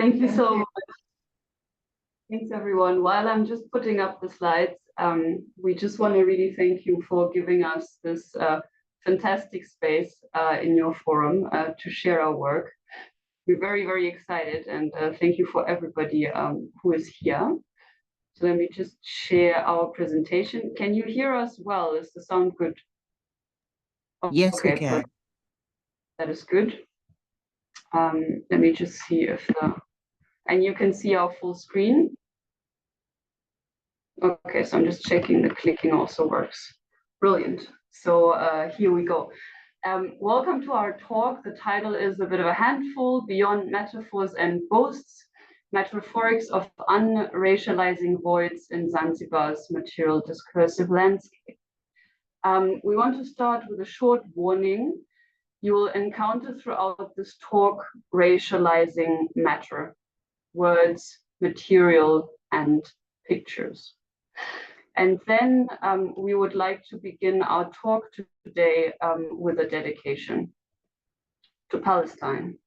Thank you so much. Thanks, everyone. While I'm just putting up the slides, we just want to really thank you for giving us this fantastic space in your forum to share our work. We're very, very excited, and thank you for everybody who is here. So let me just share our presentation. Can you hear us well? Is the sound good? Oh, yes, okay, we can. perfect. That is good. Let me just see if and you can see our full screen. Okay, so I'm just checking the clicking also works. Brilliant. So here we go. Welcome to our talk. The title is a bit of a handful: Beyond Metaphors and Boasts, Matterphorics of Unracializing Voids in Zanzibar's Material Discursive Landscape. We want to start with a short warning. You will encounter throughout this talk racializing matter, words, material, and pictures. And then we would like to begin our talk today with a dedication to Palestine.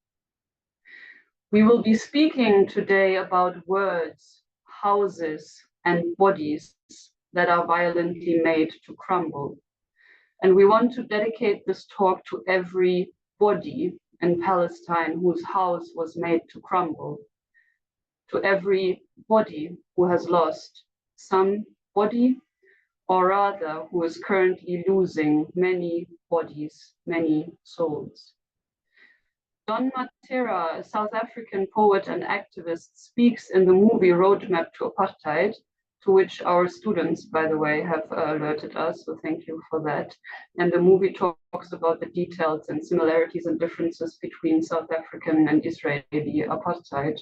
We will be speaking today about words, houses, and bodies that are violently made to crumble. And we want to dedicate this talk to every body in Palestine whose house was made to crumble, to every body who has lost some body, or rather who is currently losing many bodies, many souls. Don Matera, a South African poet and activist, speaks in the movie Roadmap to Apartheid, to which our students, by the way, have alerted us, so thank you for that. And the movie talks about the details and similarities and differences between South African and Israeli apartheid.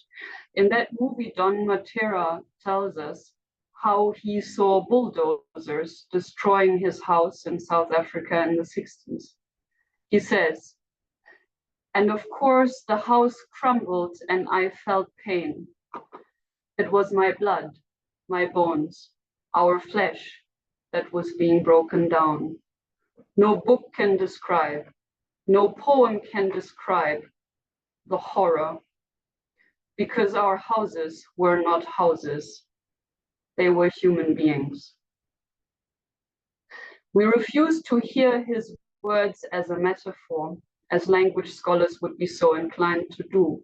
In that movie, Don Matera tells us how he saw bulldozers destroying his house in South Africa in the 60s. He says, "And of course the house crumbled and I felt pain. It was my blood, my bones, our flesh that was being broken down. No book can describe, no poem can describe the horror, because our houses were not houses. They were human beings." We refuse to hear his words as a metaphor, as language scholars would be so inclined to do.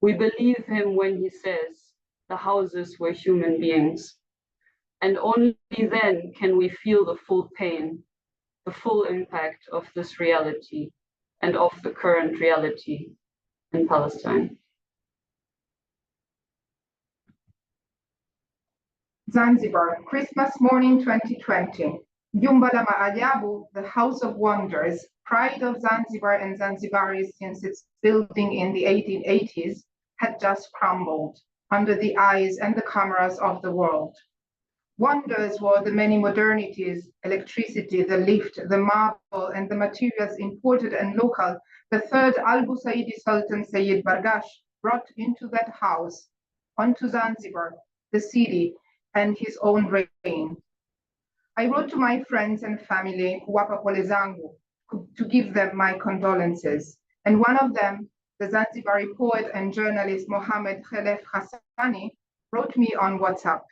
We believe him when he says the houses were human beings, and only then can we feel the full pain, the full impact of this reality and of the current reality in Palestine. Zanzibar, Christmas morning 2020. Jumba la Maajabu, the House of Wonders, pride of Zanzibar and Zanzibaris since its building in the 1880s, had just crumbled under the eyes and the cameras of the world. Wonders were the many modernities, electricity, the lift, the marble, and the materials imported and local the third Al-Busaidi Sultan Sayyid Bargash brought into that house, onto Zanzibar, the city, and his own reign. I wrote to my friends and family, Kuwapa pole zangu, to give them my condolences. And one of them, the Zanzibari poet and journalist Mohamed Khelef Hassani, wrote me on WhatsApp.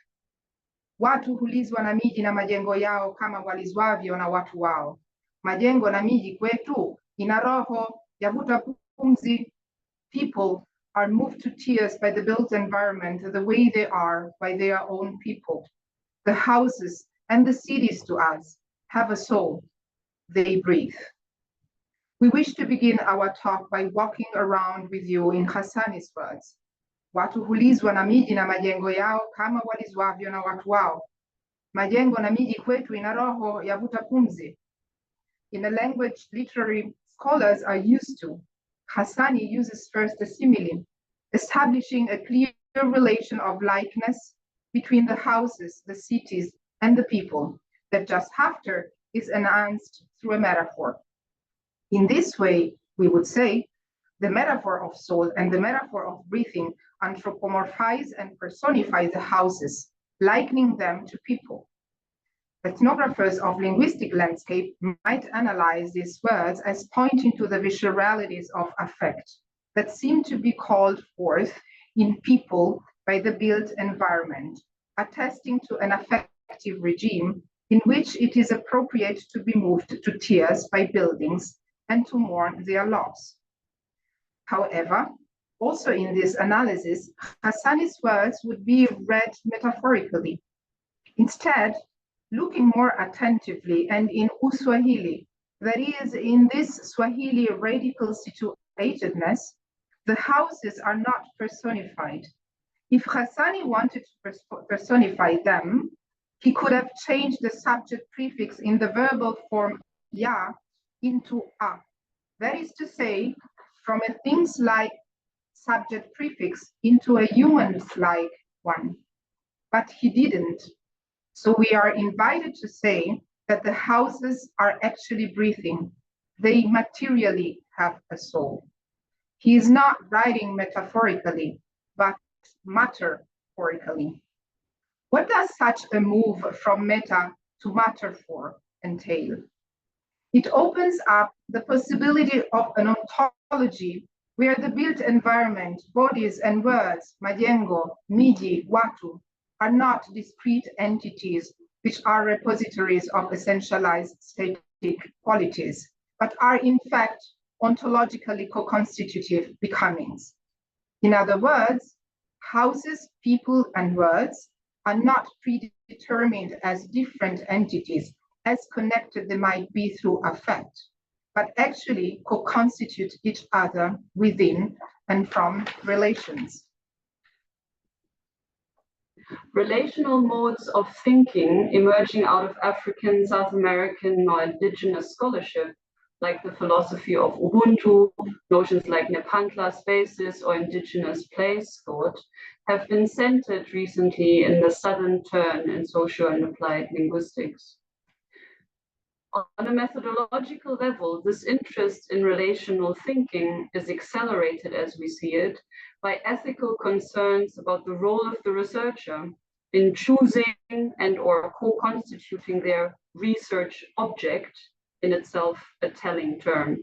Watu hulizwa na miji na majengo yao kama walizwavyo na watu wao. Majengo na miji kwetu ina roho yavuta pumzi. People are moved to tears by the built environment the way they are by their own people. The houses and the cities to us have a soul. They breathe. We wish to begin our talk by walking around with you in Hassani's words. Watu hulizwa na miji na majengo yao kama walizwavyo na watu wao. Majengo na miji kwetu ina roho yavuta pumzi. In a language literary scholars are used to, Hassani uses first a simile, establishing a clear relation of likeness between the houses, the cities, and the people, that just after is enhanced through a metaphor. In this way, we would say, the metaphor of soul and the metaphor of breathing anthropomorphize and personify the houses, likening them to people. Ethnographers of linguistic landscape might analyze these words as pointing to the visualities of affect that seem to be called forth in people by the built environment, attesting to an affective regime in which it is appropriate to be moved to tears by buildings and to mourn their loss. However, also in this analysis, Hassani's words would be read metaphorically. Instead, looking more attentively and in Uswahili, that is, in this Swahili radical situatedness, the houses are not personified. If Hassani wanted to personify them, he could have changed the subject prefix in the verbal form ya into a. That is to say, from a things-like subject prefix into a humans-like one. But he didn't. So we are invited to say that the houses are actually breathing. They materially have a soul. He is not writing metaphorically, but matterphorically. What does such a move from meta to metaphor entail? It opens up the possibility of an ontology where the built environment, bodies and words, majengo, miji, watu, are not discrete entities which are repositories of essentialized static qualities, but are in fact ontologically co-constitutive becomings. In other words, houses, people, and words are not predetermined as different entities, as connected they might be through affect, but actually co-constitute each other within and from relations. Relational modes of thinking emerging out of African, South American, or indigenous scholarship, like the philosophy of Ubuntu, notions like Nepantla spaces, or indigenous place thought, have been centered recently in the southern turn in social and applied linguistics. On a methodological level, this interest in relational thinking is accelerated, as we see it, by ethical concerns about the role of the researcher in choosing and or co-constituting their research object, in itself a telling term.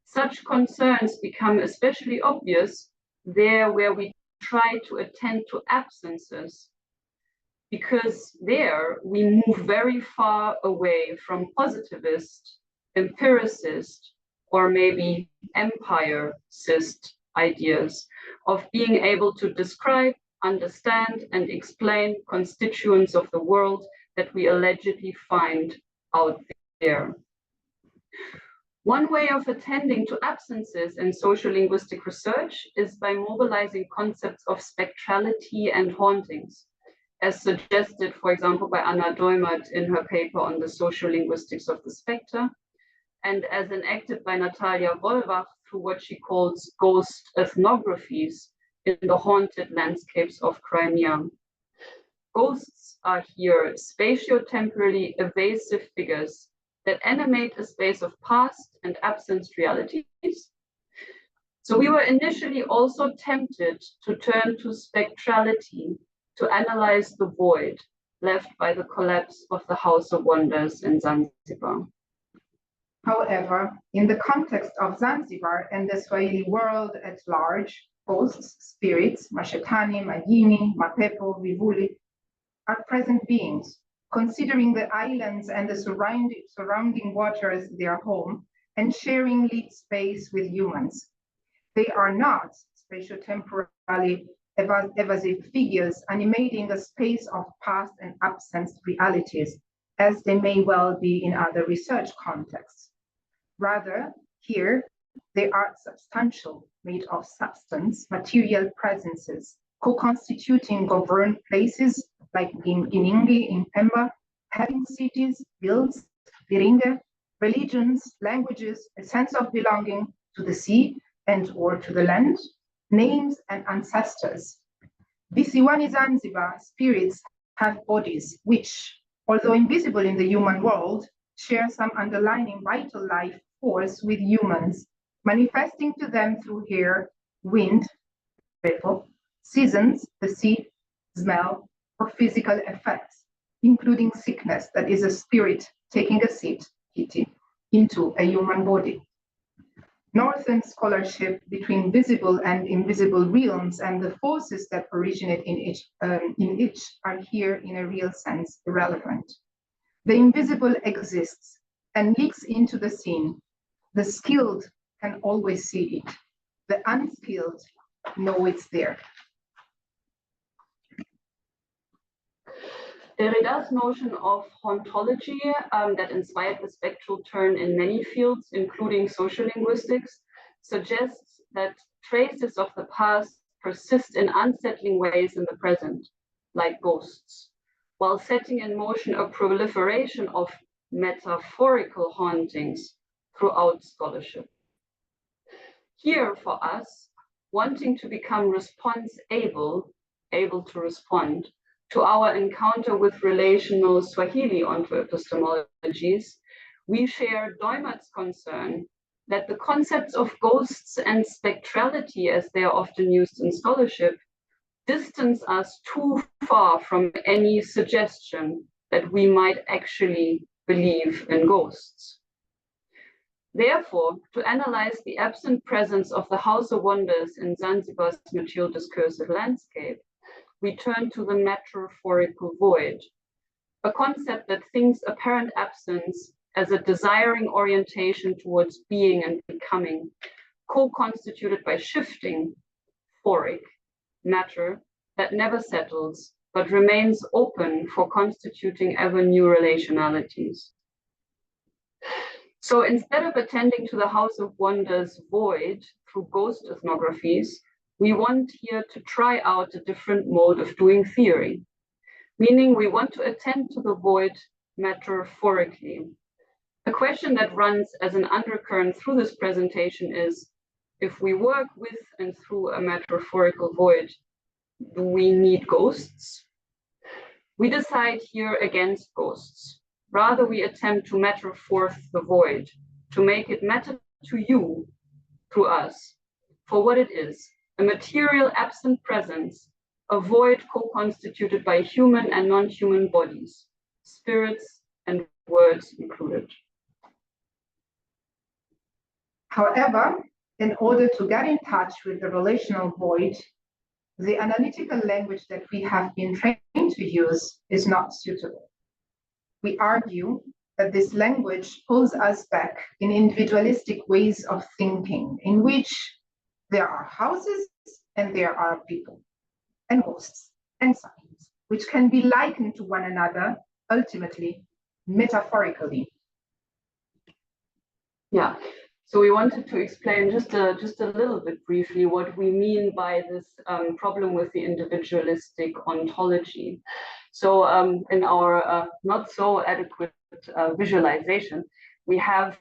Such concerns become especially obvious there where we try to attend to absences, because there we move very far away from positivist, empiricist, or maybe empiricist ideas of being able to describe, understand, and explain constituents of the world that we allegedly find out there. One way of attending to absences in social linguistic research is by mobilizing concepts of spectrality and hauntings, as suggested, for example, by Anna Deumert in her paper on the social linguistics of the spectre, and as enacted by Natalia Wolbach through what she calls ghost ethnographies in the haunted landscapes of Crimea. Ghosts are here spatio-temporally evasive figures that animate a space of past and absent realities. So we were initially also tempted to turn to spectrality to analyze the void left by the collapse of the House of Wonders in Zanzibar. However, in the context of Zanzibar and the Swahili world at large, ghosts, spirits, mashetani, majini, mapepo, vivuli, are present beings, considering the islands and the surrounding water as their home and sharing lit space with humans. They are not spatio-temporally evasive figures animating a space of past and absent realities, as they may well be in other research contexts. Rather, here, they are substantial, made of substance, material presences, co-constituting governed places like in Giningi, in Pemba, having cities, guilds, viringe, religions, languages, a sense of belonging to the sea and or to the land, names and ancestors. Visiwani Zanzibar spirits have bodies which, although invisible in the human world, share some underlying vital life force with humans, manifesting to them through hair, wind, seasons, the sea, smell, or physical effects, including sickness that is a spirit taking a seat, into a human body. Northern scholarship between visible and invisible realms and the forces that originate in each are here in a real sense irrelevant. The invisible exists and leaks into the scene. The skilled can always see it. The unskilled know it's there. Derrida's notion of hauntology that inspired the spectral turn in many fields, including social linguistics, suggests that traces of the past persist in unsettling ways in the present, like ghosts, while setting in motion a proliferation of metaphorical hauntings throughout scholarship. Here, for us, wanting to become response-able to respond to our encounter with relational Swahili onto epistemologies, we share Deumert's concern that the concepts of ghosts and spectrality, as they are often used in scholarship, distance us too far from any suggestion that we might actually believe in ghosts. Therefore, to analyze the absent presence of the House of Wonders in Zanzibar's material discursive landscape, we turn to the metaphorical void, a concept that thinks apparent absence as a desiring orientation towards being and becoming, co-constituted by shifting, phoric, matter that never settles, but remains open for constituting ever new relationalities. So instead of attending to the House of Wonders void through ghost ethnographies, we want here to try out a different mode of doing theory, meaning we want to attend to the void metaphorically. A question that runs as an undercurrent through this presentation is, if we work with and through a metaphorical void, do we need ghosts? We decide here against ghosts. Rather, we attempt to matter forth the void, to make it matter to you, through us, for what it is, a material absent presence, a void co-constituted by human and non-human bodies, spirits and words included. However, in order to get in touch with the relational void, the analytical language that we have been trained to use is not suitable. We argue that this language pulls us back in individualistic ways of thinking, in which there are houses and there are people, and ghosts and signs, which can be likened to one another, ultimately, metaphorically. Yeah, so we wanted to explain just a little bit briefly what we mean by this problem with the individualistic ontology. So in our not so adequate visualization, we have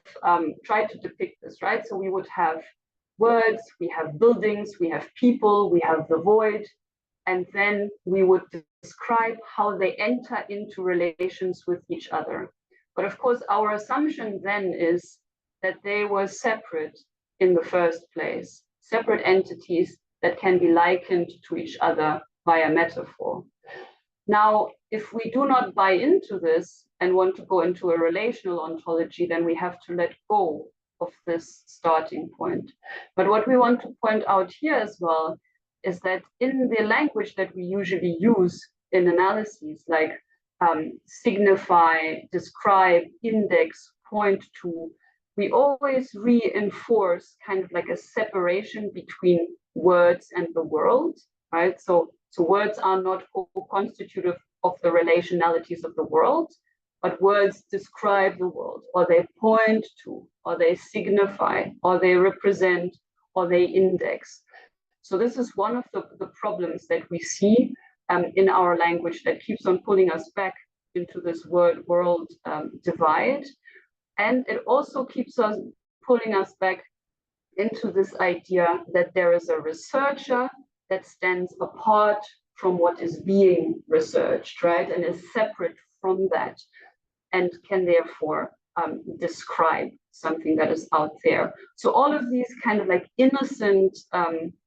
tried to depict this, right? So we would have words, we have buildings, we have people, we have the void, and then we would describe how they enter into relations with each other. But of course, our assumption then is that they were separate in the first place, separate entities that can be likened to each other via metaphor. Now, if we do not buy into this and want to go into a relational ontology, then we have to let go of this starting point. But what we want to point out here as well is that in the language that we usually use in analyses, like signify, describe, index, point to, we always reinforce kind of like a separation between words and the world, right? So words are not constitutive of the relationalities of the world, but words describe the world, or they point to, or they signify, or they represent, or they index. So this is one of the problems that we see in our language that keeps on pulling us back into this word-world divide. And it also keeps us pulling us back into this idea that there is a researcher that stands apart from what is being researched, right? And is separate from that and can therefore describe something that is out there. So all of these kind of like innocent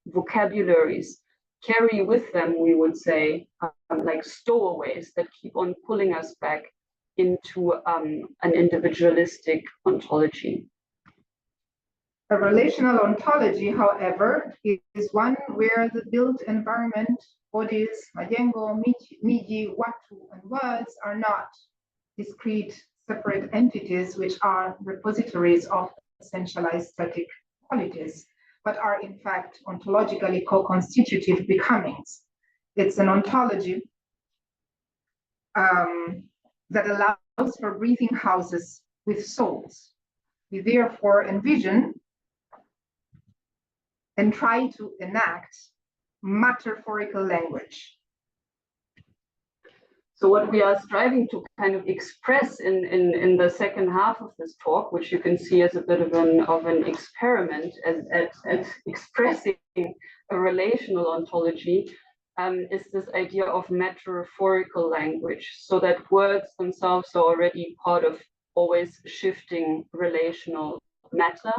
vocabularies carry with them, we would say, like stowaways that keep on pulling us back into an individualistic ontology. A relational ontology, however, is one where the built environment, bodies, majengo, miji, watu, and words are not discrete, separate entities which are repositories of essentialized static qualities, but are in fact ontologically co-constitutive becomings. It's an ontology that allows for breathing houses with souls. We therefore envision and try to enact Matterphorical language. So what we are striving to kind of express in the second half of this talk, which you can see as a bit of an experiment at expressing a relational ontology, is this idea of metaphorical language, so that words themselves are already part of always shifting relational matter.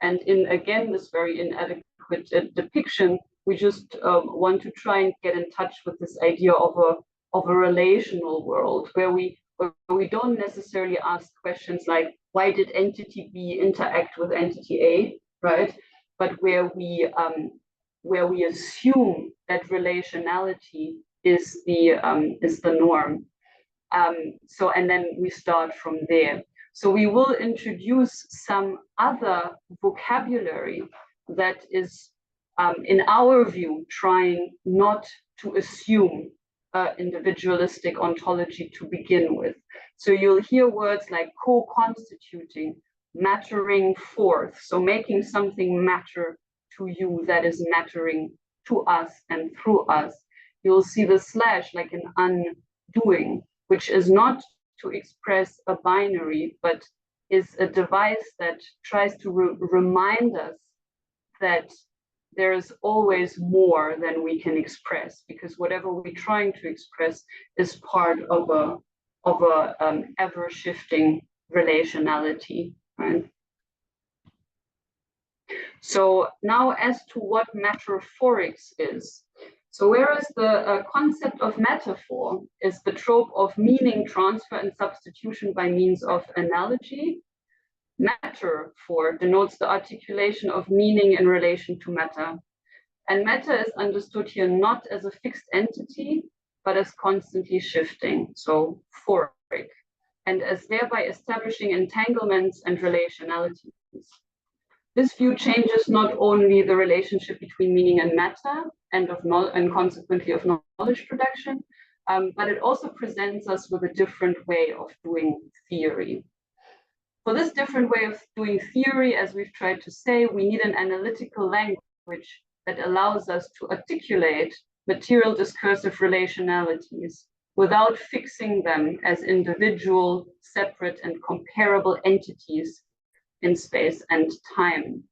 And in, again, this very inadequate depiction, we just want to try and get in touch with this idea of a relational world where we don't necessarily ask questions like, why did entity B interact with entity A, right? But where we assume that relationality is the norm. So, and then we start from there. So we will introduce some other vocabulary that is, in our view, trying not to assume individualistic ontology to begin with. So you'll hear words like co-constituting, mattering forth, so making something matter to you that is mattering to us and through us. You'll see the slash like an undoing, which is not to express a binary, but is a device that tries to remind us that there is always more than we can express, because whatever we're trying to express is part of a ever-shifting relationality, right? So now as to what Matterphorics is. So whereas the concept of metaphor is the trope of meaning transfer and substitution by means of analogy, Matterphor denotes the articulation of meaning in relation to matter. And matter is understood here not as a fixed entity, but as constantly shifting, so phoric, and as thereby establishing entanglements and relationalities. This view changes not only the relationship between meaning and matter, and consequently of knowledge production, but it also presents us with a different way of doing theory. For this different way of doing theory, as we've tried to say, we need an analytical language that allows us to articulate material discursive relationalities without fixing them as individual, separate, and comparable entities in space and time.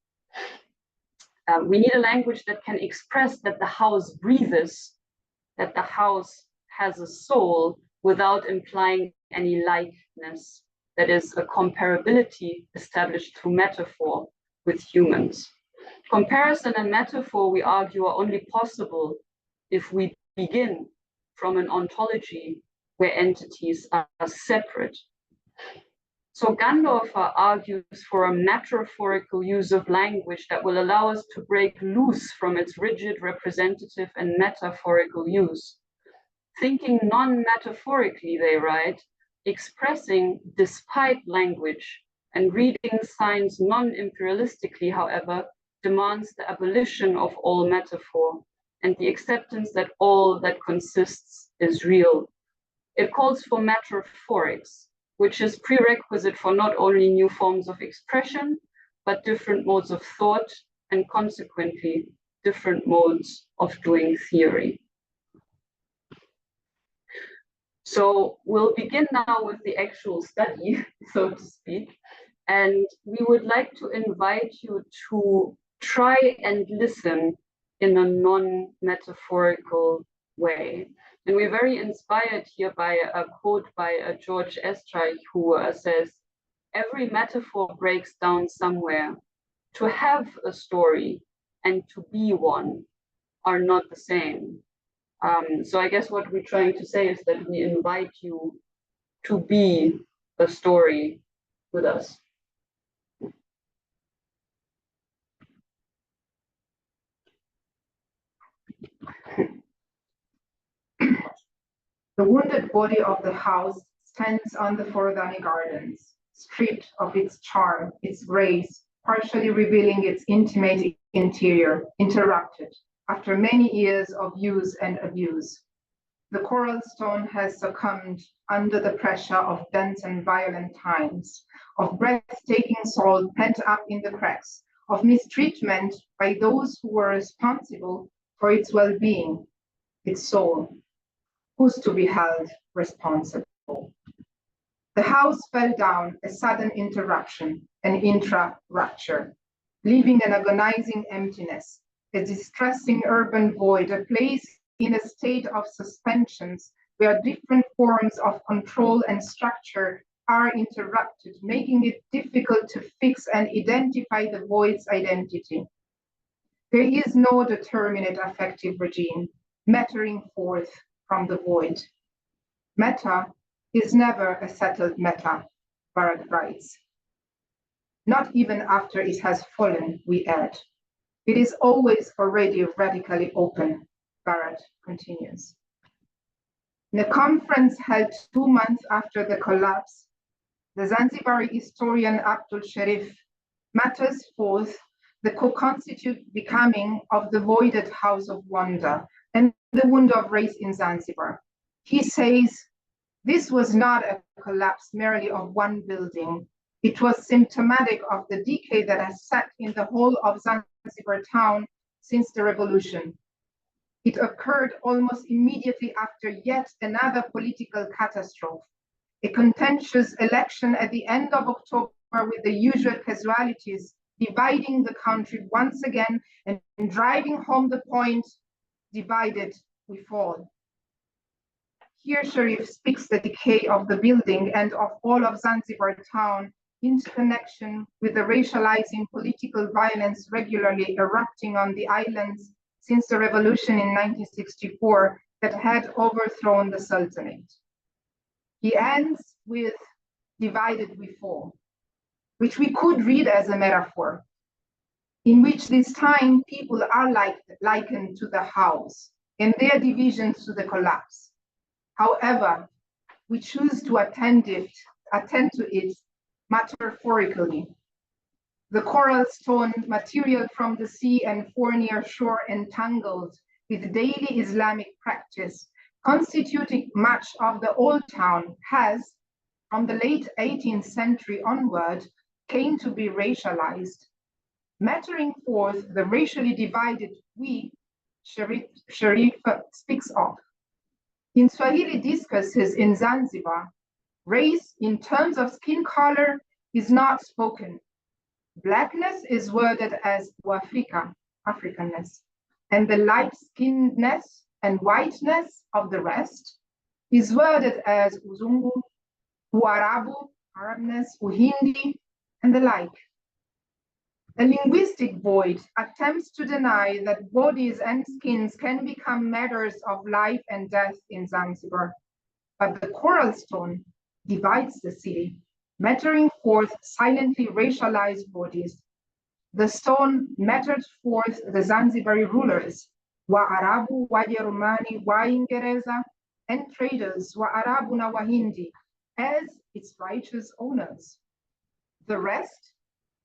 We need a language that can express that the house breathes, that the house has a soul, without implying any likeness, that is a comparability established through metaphor with humans. Comparison and metaphor, we argue, are only possible if we begin from an ontology where entities are separate. So Gandorfer argues for a metaphorical use of language that will allow us to break loose from its rigid representative and metaphorical use. Thinking non-metaphorically, they write, expressing despite language and reading signs non-imperialistically, however, demands the abolition of all metaphor and the acceptance that all that consists is real. It calls for Matterphorics, which is prerequisite for not only new forms of expression, but different modes of thought and consequently different modes of doing theory. So we'll begin now with the actual study, so to speak, and we would like to invite you to try and listen in a non-metaphorical way. And we're very inspired here by a quote by George Estreich, who says, "Every metaphor breaks down somewhere. To have a story and to be one are not the same." So I guess what we're trying to say is that we invite you to be a story with us. The wounded body of the house stands on the Forodhani Gardens, stripped of its charm, its grace, partially revealing its intimate interior, interrupted after many years of use and abuse. The coral stone has succumbed under the pressure of dense and violent times, of breathtaking soul pent up in the cracks, of mistreatment by those who were responsible for its well-being, its soul. Who's to be held responsible? The house fell down, a sudden interruption, an intra-rupture, leaving an agonizing emptiness, a distressing urban void, a place in a state of suspensions where different forms of control and structure are interrupted, making it difficult to fix and identify the void's identity. There is no determinate affective regime mattering forth from the void. Meta is never a settled meta, Barrett writes. Not even after it has fallen, we add. It is always already radically open, Barrett continues. In a conference held 2 months after the collapse, the Zanzibari historian Abdul Sharif matters forth the co-constitute becoming of the voided house of wonder and the wound of race in Zanzibar. He says, this was not a collapse merely of one building. It was symptomatic of the decay that has sat in the whole of Zanzibar town since the revolution. It occurred almost immediately after yet another political catastrophe, a contentious election at the end of October with the usual casualties dividing the country once again and driving home the point, divided we fall. Here Sharif speaks the decay of the building and of all of Zanzibar town into connection with the racializing political violence regularly erupting on the islands since the revolution in 1964 that had overthrown the Sultanate. He ends with divided we fall, which we could read as a metaphor, in which this time people are likened to the house and their divisions to the collapse. However, we choose to attend to it metaphorically. The coral stone material from the sea and foreign shore entangled with daily Islamic practice, constituting much of the old town, has, from the late 18th century onward, came to be racialized, mattering forth the racially divided we Sharif speaks of. In Swahili discourses in Zanzibar, race in terms of skin color is not spoken. Blackness is worded as Uafrika, Africanness, and the light-skinnedness and whiteness of the rest is worded as Uzungu, Uarabu, Arabness, Uhindi, and the like. A linguistic void attempts to deny that bodies and skins can become matters of life and death in Zanzibar, but the coral stone divides the city, mattering forth silently racialized bodies. The stone mattered forth the Zanzibari rulers, Waarabu, Wajerumani, Waingereza, and traders, Waarabu na Wahindi, as its righteous owners. The rest,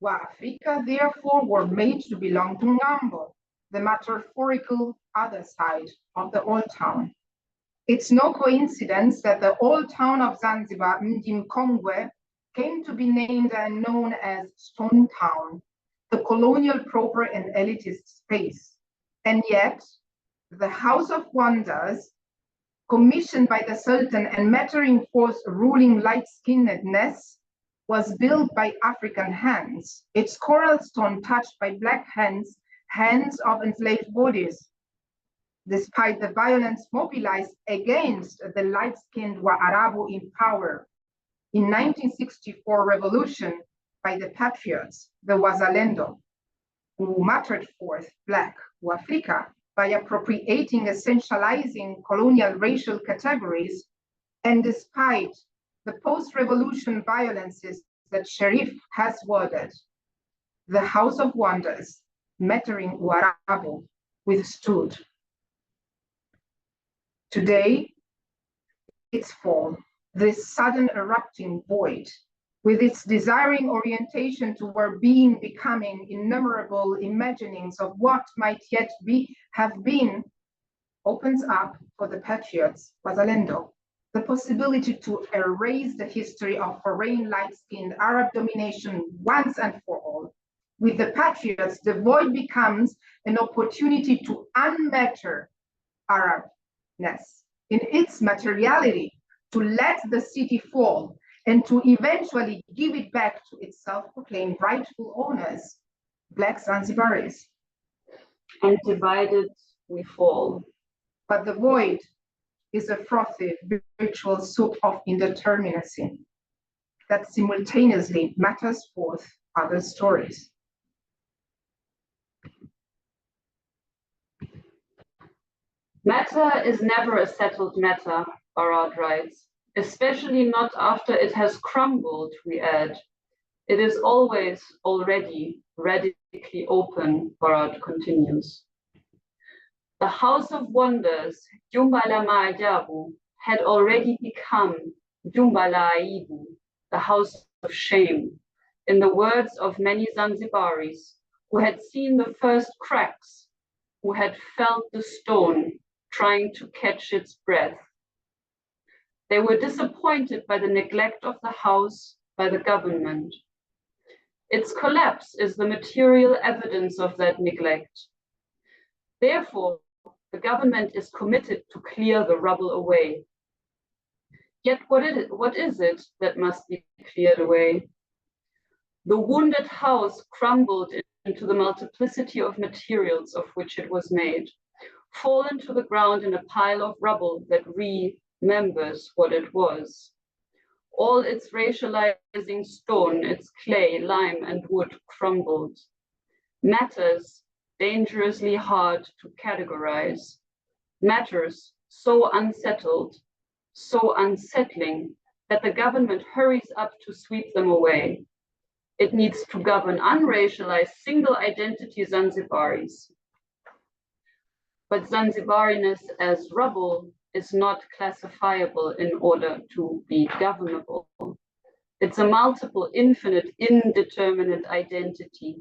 Waafrika, therefore, were made to belong to Ngambo, the metaphorical other side of the old town. It's no coincidence that the old town of Zanzibar, Mjimkongwe, came to be named and known as Stone Town, the colonial proper and elitist space. And yet, the House of Wonders, commissioned by the Sultan and mattering forth ruling light-skinnedness, was built by African hands, its coral stone touched by black hands, hands of enslaved bodies. Despite the violence mobilized against the light-skinned Waarabu in power, in 1964 revolution by the patriots, the Wazalendo, who mattered forth black Uafrika by appropriating, essentializing colonial racial categories, and despite the post-revolution violences that Sharif has worded, the House of Wonders, mattering Uarabu, withstood. Today, its fall, this sudden erupting void, with its desiring orientation toward being, becoming, innumerable imaginings of what might yet have been, opens up for the patriots, Basalendo, the possibility to erase the history of foreign light-skinned Arab domination once and for all. With the patriots, the void becomes an opportunity to unmatter Arabness in its materiality, to let the city fall, and to eventually give it back to its self-proclaimed rightful owners, Black Zanzibaris. And divided we fall. But the void is a frothy virtual soup of indeterminacy that simultaneously matters forth other stories. Matter is never a settled matter, Barad writes, especially not after it has crumbled, we add. It is always already radically open, Barad continues. The House of Wonders, Jumbala Maajabu, had already become Jumbala Aibu, the House of Shame, in the words of many Zanzibaris who had seen the first cracks, who had felt the stone trying to catch its breath. They were disappointed by the neglect of the house by the government. Its collapse is the material evidence of that neglect. Therefore, the government is committed to clear the rubble away. Yet what is it that must be cleared away? The wounded house crumbled into the multiplicity of materials of which it was made, fallen to the ground in a pile of rubble that remembers what it was. All its racializing stone, its clay, lime, and wood crumbled. Matters dangerously hard to categorize. Matters so unsettled, so unsettling, that the government hurries up to sweep them away. It needs to govern unracialized single identity Zanzibaris. But Zanzibariness as rubble is not classifiable in order to be governable. It's a multiple, infinite, indeterminate identity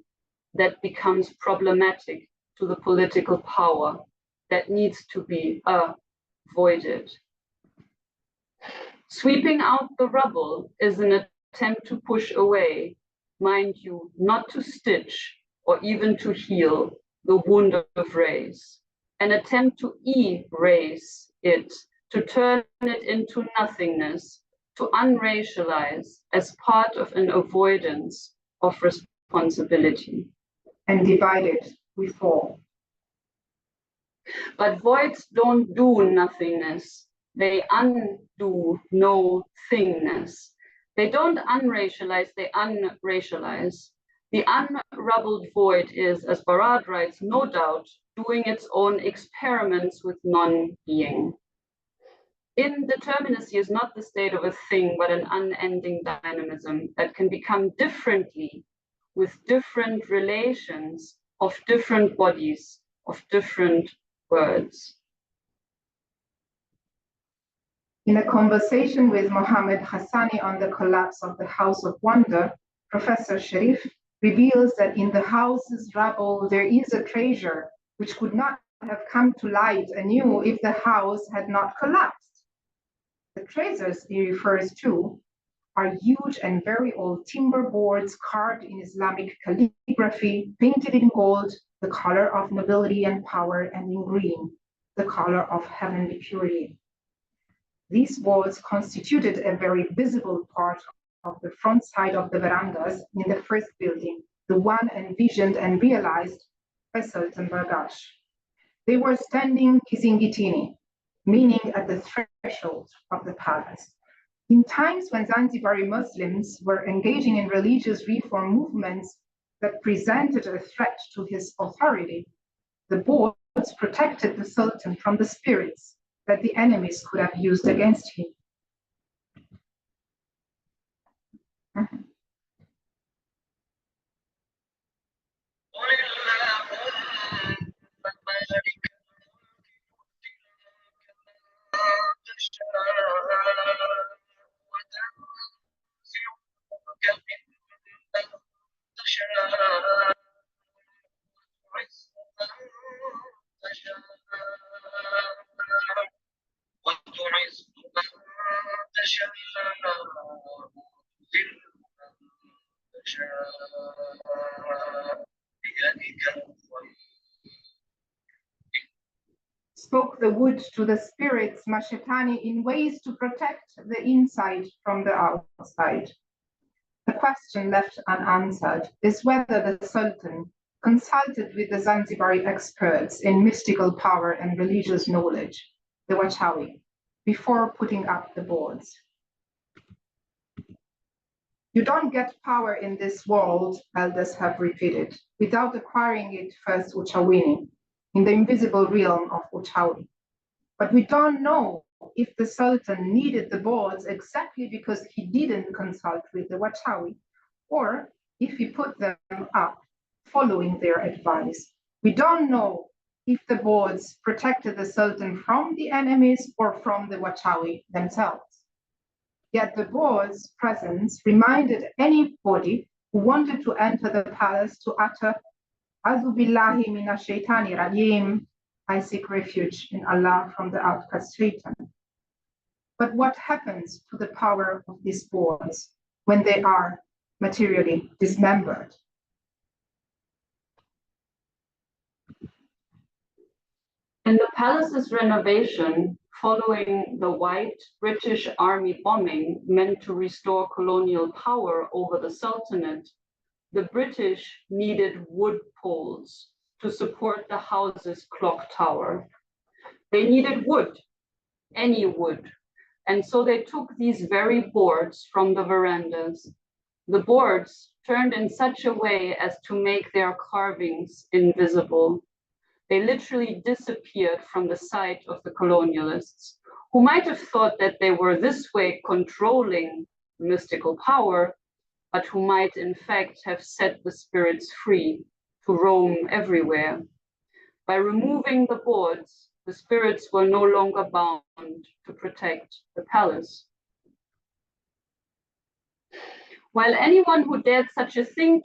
that becomes problematic to the political power that needs to be avoided. Sweeping out the rubble is an attempt to push away, mind you, not to stitch or even to heal the wound of race. An attempt to erase it, to turn it into nothingness, to unracialize as part of an avoidance of responsibility. And divided we fall. But voids don't do nothingness. They undo no thingness. They don't unracialize, they unracialize. The unrubbled void is, as Barad writes, no doubt, doing its own experiments with non-being. Indeterminacy is not the state of a thing, but an unending dynamism that can become differently with different relations of different bodies, of different words. In a conversation with Mohammed Hassani on the collapse of the House of Wonder, Professor Sharif reveals that in the house's rubble there is a treasure which could not have come to light anew if the house had not collapsed. The treasures he refers to are huge and very old timber boards carved in Islamic calligraphy, painted in gold, the color of nobility and power, and in green, the color of heavenly purity. These boards constituted a very visible part of the front side of the verandas in the first building, the one envisioned and realized by Sultan Bargash. They were standing kizingitini, meaning at the threshold of the palace. In times when Zanzibari Muslims were engaging in religious reform movements that presented a threat to his authority, the boards protected the Sultan from the spirits that the enemies could have used against him. spoke the wood to the spirits Mashetani in ways to protect the inside from the outside. The question left unanswered is whether the Sultan consulted with the Zanzibari experts in mystical power and religious knowledge, the Wachawi, before putting up the boards. You don't get power in this world, elders have repeated, without acquiring it first Uchawini, in the invisible realm of Uchawi. But we don't know if the Sultan needed the boards exactly because he didn't consult with the Wachawi, or if he put them up following their advice. We don't know if the boards protected the Sultan from the enemies or from the Wachawi themselves. Yet the board's presence reminded anybody who wanted to enter the palace to utter, "A'udhu billahi minash shaitani rajim," I seek refuge in Allah from the outcast Shaitan. But what happens to the power of these boards when they are materially dismembered? In the palace's renovation, following the white British Army bombing meant to restore colonial power over the Sultanate, the British needed wood poles to support the house's clock tower. They needed wood, any wood, and so they took these very boards from the verandas. The boards turned in such a way as to make their carvings invisible. They literally disappeared from the sight of the colonialists, who might have thought that they were this way controlling mystical power, but who might in fact have set the spirits free to roam everywhere. By removing the boards, the spirits were no longer bound to protect the palace. While anyone who dared such a thing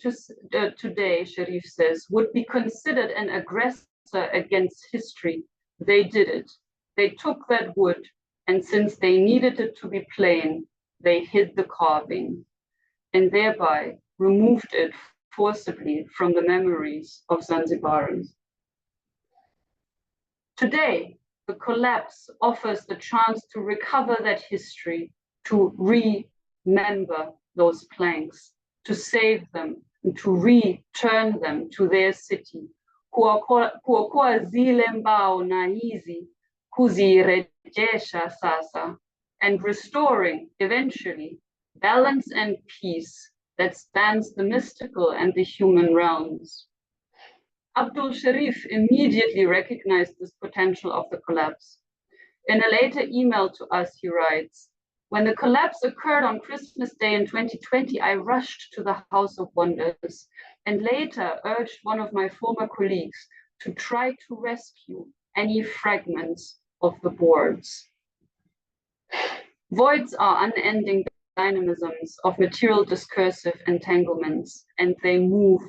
today, Sharif says, would be considered an aggressor against history, they did it. They took that wood, and since they needed it to be plain, they hid the carving, and thereby removed it forcibly from the memories of Zanzibaris. Today, the collapse offers the chance to recover that history, to remember those planks, to save them, and to return them to their city. And restoring, eventually, balance and peace that spans the mystical and the human realms. Abdul Sharif immediately recognized this potential of the collapse. In a later email to us, he writes, "When the collapse occurred on Christmas Day in 2020, I rushed to the House of Wonders and later urged one of my former colleagues to try to rescue any fragments of the boards." Voids are unending dynamisms of material discursive entanglements, and they move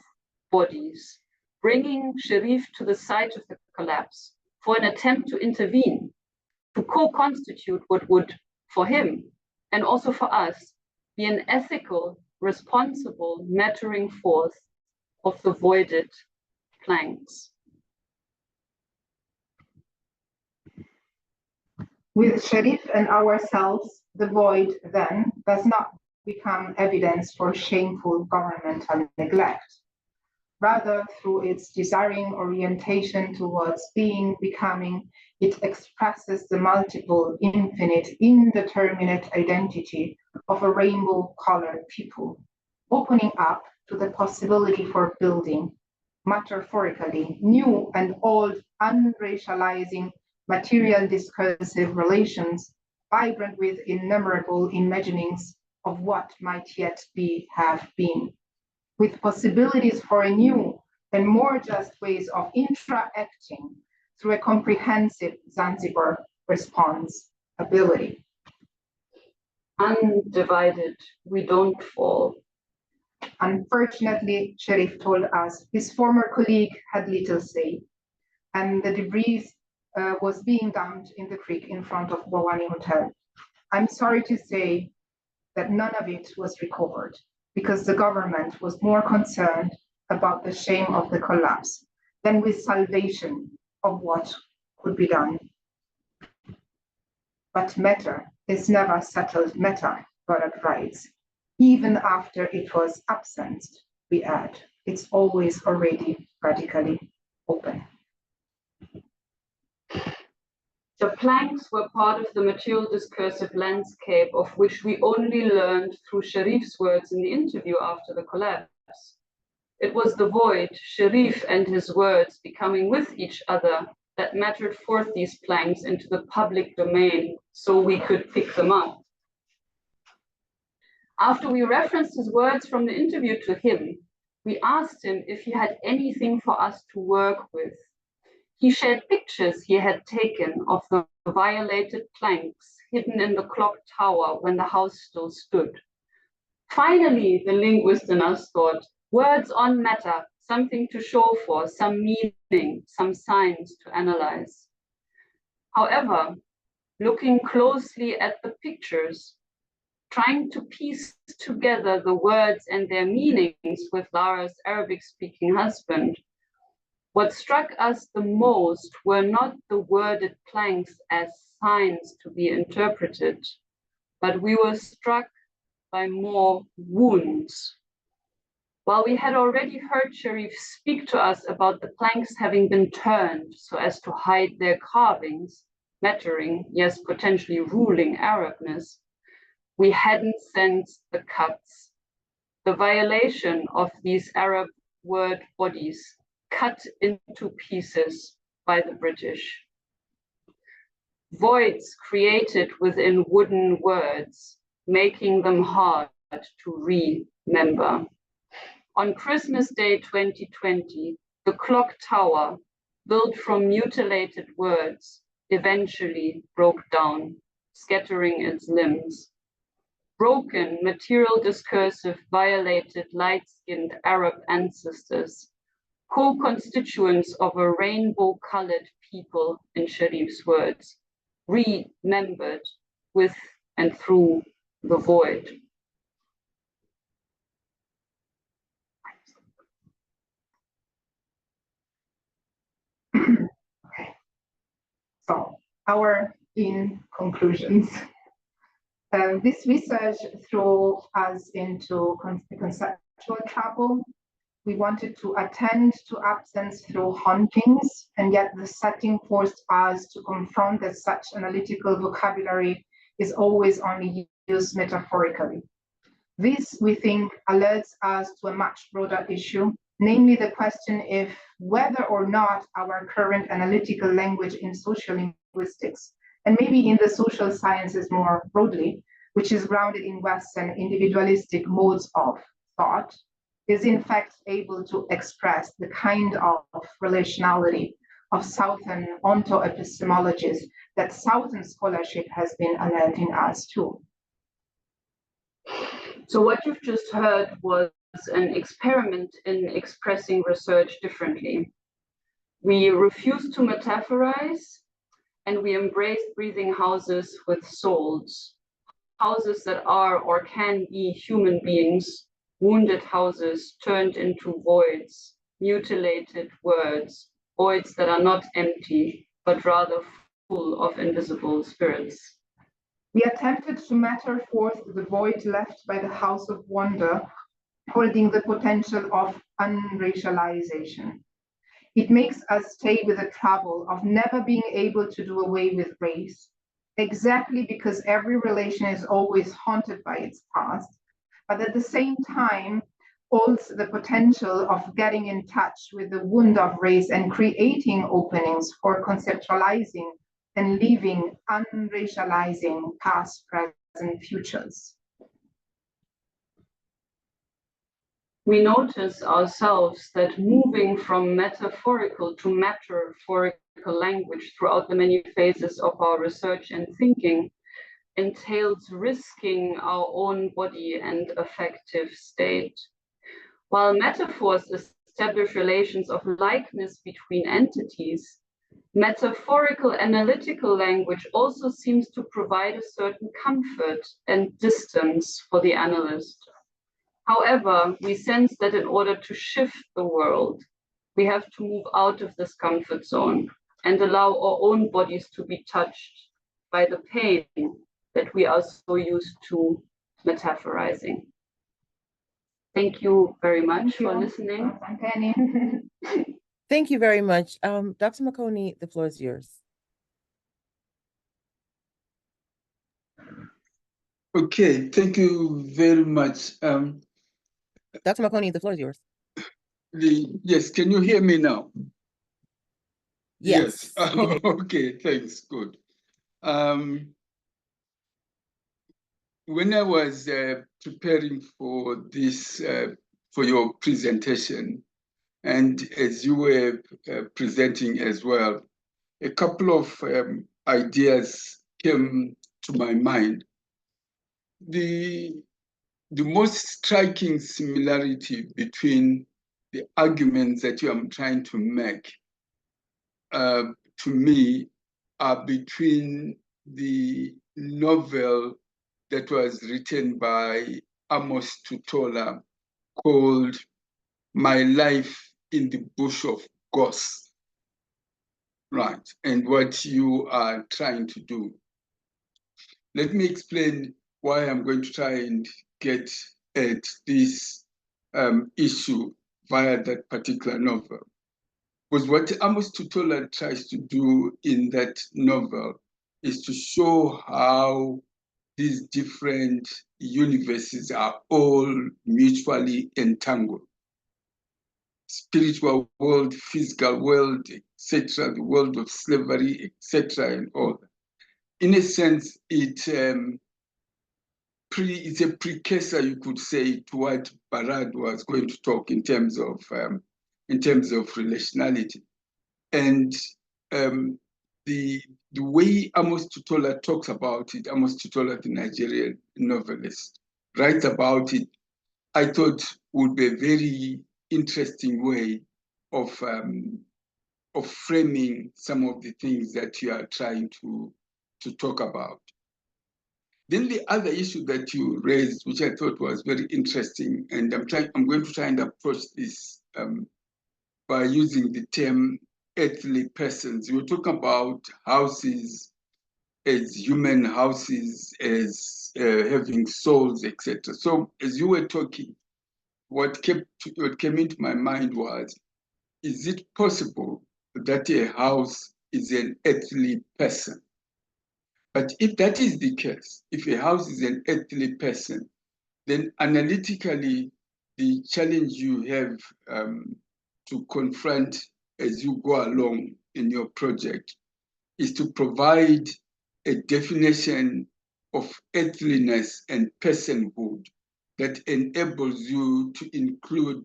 bodies, bringing Sharif to the site of the collapse for an attempt to intervene, to co-constitute what would, for him, and also for us, be an ethical, responsible mattering forth of the voided planks. With Sharif and ourselves, the void then does not become evidence for shameful governmental neglect. Rather, through its desiring orientation towards being, becoming, it expresses the multiple, infinite, indeterminate identity of a rainbow-colored people, opening up to the possibility for building, metaphorically, new and old, unracializing, material discursive relations, vibrant with innumerable imaginings of what might yet be, have been, with possibilities for a new and more just ways of interacting through a comprehensive Zanzibar response ability. Undivided, we don't fall. Unfortunately, Sharif told us his former colleague had little say, and the debris was being dumped in the creek in front of Bawani Hotel. I'm sorry to say that none of it was recovered because the government was more concerned about the shame of the collapse than with salvation of what could be done but matter is never settled matter, Brunotti writes. Even after it was absent, we add, it's always already radically open. The planks were part of the material discursive landscape of which we only learned through Sharif's words in the interview after the collapse. It was the void, Sharif and his words becoming with each other, that mattered forth these planks into the public domain so we could pick them up. After we referenced his words from the interview to him, we asked him if he had anything for us to work with. He shared pictures he had taken of the violated planks hidden in the clock tower when the house still stood. Finally, the linguist in us thought, words on matter, something to show for, some meaning, some signs to analyze. However, looking closely at the pictures, trying to piece together the words and their meanings with Lara's Arabic-speaking husband, what struck us the most were not the worded planks as signs to be interpreted, but we were struck by more wounds. While we had already heard Sharif speak to us about the planks having been turned so as to hide their carvings, mattering, yes, potentially ruling Arabness, we hadn't sensed the cuts, the violation of these Arab word bodies cut into pieces by the British. Voids created within wooden words, making them hard to remember. On Christmas Day 2020, the clock tower, built from mutilated words, eventually broke down, scattering its limbs. Broken, material discursive violated light-skinned Arab ancestors, co-constituents of a rainbow-colored people, in Sharif's words, remembered with and through the void. Okay. So, our in conclusions. This research threw us into conceptual trouble. We wanted to attend to absence through hauntings, and yet the setting forced us to confront that such analytical vocabulary is always only used metaphorically. This, we think, alerts us to a much broader issue, namely the question if whether or not our current analytical language in social linguistics, and maybe in the social sciences more broadly, which is grounded in Western individualistic modes of thought, is in fact able to express the kind of relationality of Southern onto-epistemologies that Southern scholarship has been alerting us to. So what you've just heard was an experiment in expressing research differently. We refused to metaphorize, and we embraced breathing houses with souls, houses that are or can be human beings, wounded houses turned into voids, mutilated words, voids that are not empty, but rather full of invisible spirits. We attempted to matter forth the void left by the House of Wonder, holding the potential of unracialization. It makes us stay with the trouble of never being able to do away with race, exactly because every relation is always haunted by its past, but at the same time holds the potential of getting in touch with the wound of race and creating openings for conceptualizing and leaving unracializing past, present, futures. We notice ourselves that moving from metaphorical to matterphorical language throughout the many phases of our research and thinking entails risking our own body and affective state. While metaphors establish relations of likeness between entities, metaphorical analytical language also seems to provide a certain comfort and distance for the analyst. However, we sense that in order to shift the world, we have to move out of this comfort zone and allow our own bodies to be touched, by the pain that we are so used to metaphorizing. Thank you very much for listening. Thank you very much. Dr. McConey, the floor is yours. Okay, thank you very much. Dr. McConey, the floor is yours. Yes, can you hear me now? Yes. Okay, thanks, good. When I was preparing for this, for your presentation, and as you were presenting as well, a couple of ideas came to my mind. The most striking similarity between the arguments that you are trying to make, to me, are between the novel that was written by Amos Tutola called My Life in the Bush of Ghosts, right, and what you are trying to do. Let me explain why I'm going to try and get at this issue via that particular novel. Because what Amos Tutola tries to do in that novel is to show how these different universes are all mutually entangled. Spiritual world, physical world, etc., the world of slavery, etc., and all that. In a sense, it's a precursor, you could say, to what Barad was going to talk in terms of relationality. And the way Amos Tutola talks about it, Amos Tutola, the Nigerian novelist, writes about it, I thought would be a very interesting way of framing some of the things that you are trying to talk about. Then the other issue that you raised, which I thought was very interesting, and I'm going to try and approach this by using the term earthly persons. You were talking about houses as human houses, as having souls, etc. So as you were talking, what came into my mind was, is it possible that a house is an earthly person? But if that is the case, if a house is an earthly person, then analytically, the challenge you have to confront as you go along in your project is to provide a definition of earthliness and personhood that enables you to include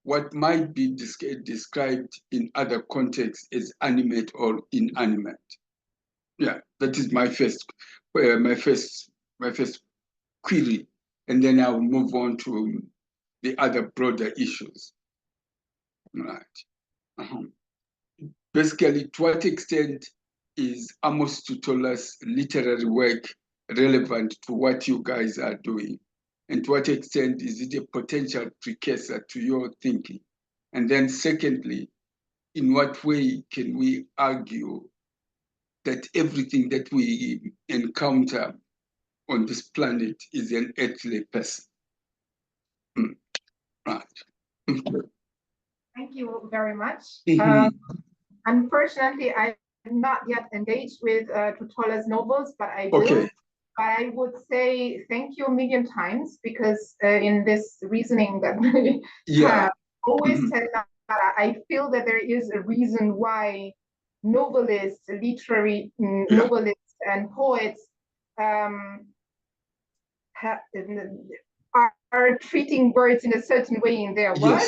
what might be described in other contexts as animate or inanimate. Yeah, that is my first query, and then I'll move on to the other broader issues. Right. Basically, to what extent is Amos Tutola's literary work relevant to what you guys are doing? And to what extent is it a potential precursor to your thinking? And then secondly, in what way can we argue that everything that we encounter on this planet is an earthly person? Right. Thank you very much. Unfortunately, I'm not yet engaged with Tutola's novels, but I will. Okay. But I would say thank you a million times, because in this reasoning that we have always said that I feel that there is a reason why novelists, literary novelists and poets are treating words in a certain way in their work,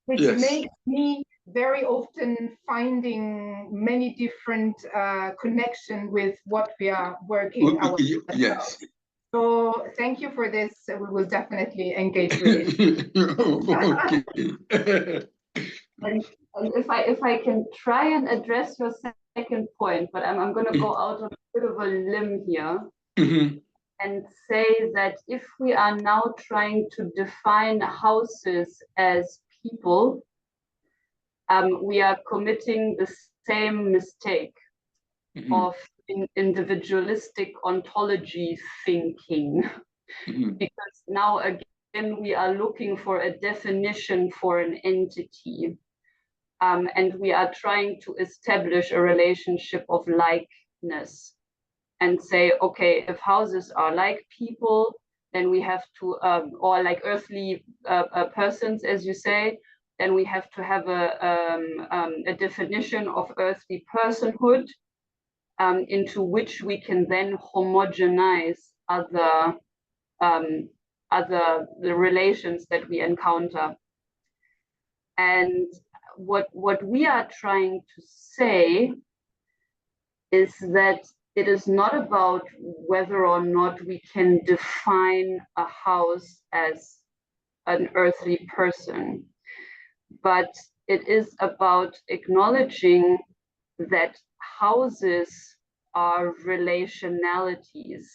which makes me very often finding many different connections with what we are working ourselves. So thank you for this. We will definitely engage with it. And if I can try and address your second point, but I'm going to go out on a bit of a limb here and say that if we are now trying to define houses as people, we are committing the same mistake of individualistic ontology thinking, because now again we are looking for a definition for an entity, and we are trying to establish a relationship of likeness and say, okay, if houses are like people, then we have to, or like earthly persons, as you say, then we have to have a definition of earthly personhood, into which we can then homogenize other the relations that we encounter. And what we are trying to say is that it is not about whether or not we can define a house as an earthly person, but it is about acknowledging that houses are relationalities,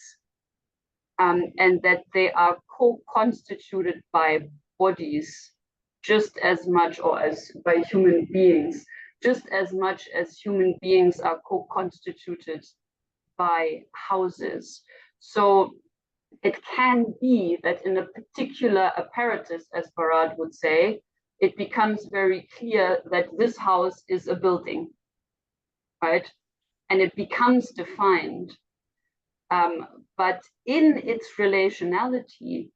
and that they are co-constituted by bodies just as much, or as by human beings, just as much as human beings are co-constituted by houses. So it can be that in a particular apparatus, as Barad would say, it becomes very clear that this house is a building, right? And it becomes defined. But in its relationality,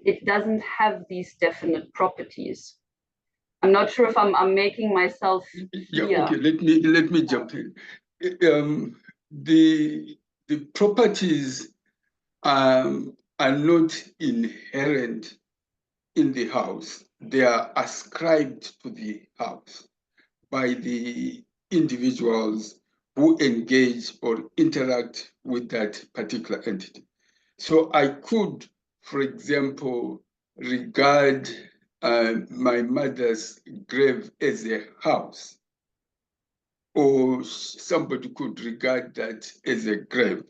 it doesn't have these definite properties. I'm not sure if I'm making myself clear. Yeah, okay, let me jump in. The properties are not inherent in the house. They are ascribed to the house by the individuals who engage or interact with that particular entity. So I could, for example, regard my mother's grave as a house, or somebody could regard that as a grave.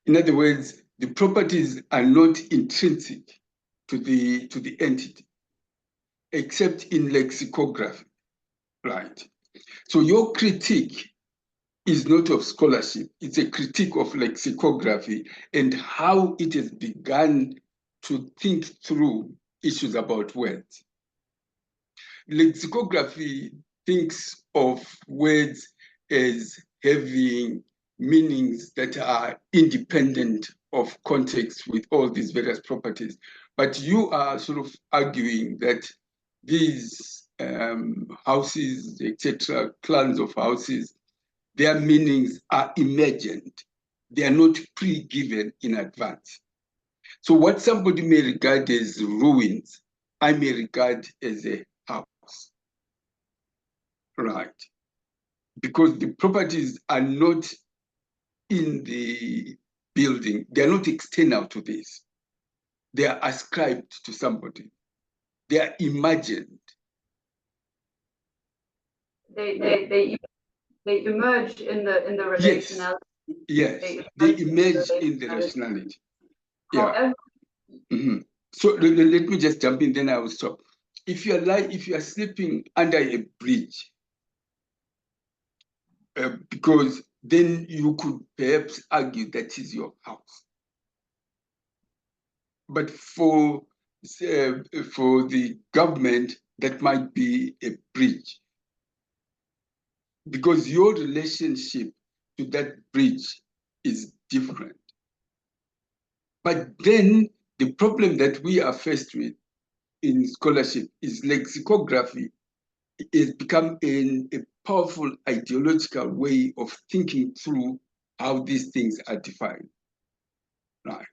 In other words, the properties are not intrinsic to the entity, except in lexicography, right? So your critique is not of scholarship, it's a critique of lexicography and how it has begun to think through issues about words. Lexicography thinks of words as having meanings that are independent of context with all these various properties. But you are sort of arguing that these houses, etc., clans of houses, their meanings are emergent. They are not pre-given in advance. So what somebody may regard as ruins, I may regard as a house, right? Because the properties are not in the building. They are not external to this. They are ascribed to somebody. They are imagined. They emerge in the relationality. Yes, they emerge in the rationality. Yeah. However, So let me just jump in, then I will stop. If you are sleeping under a bridge, because then you could perhaps argue that is your house. But for the government, that might be a bridge, because your relationship to that bridge is different. But then the problem that we are faced with in scholarship is lexicography. It's become a powerful ideological way of thinking through how these things are defined, right?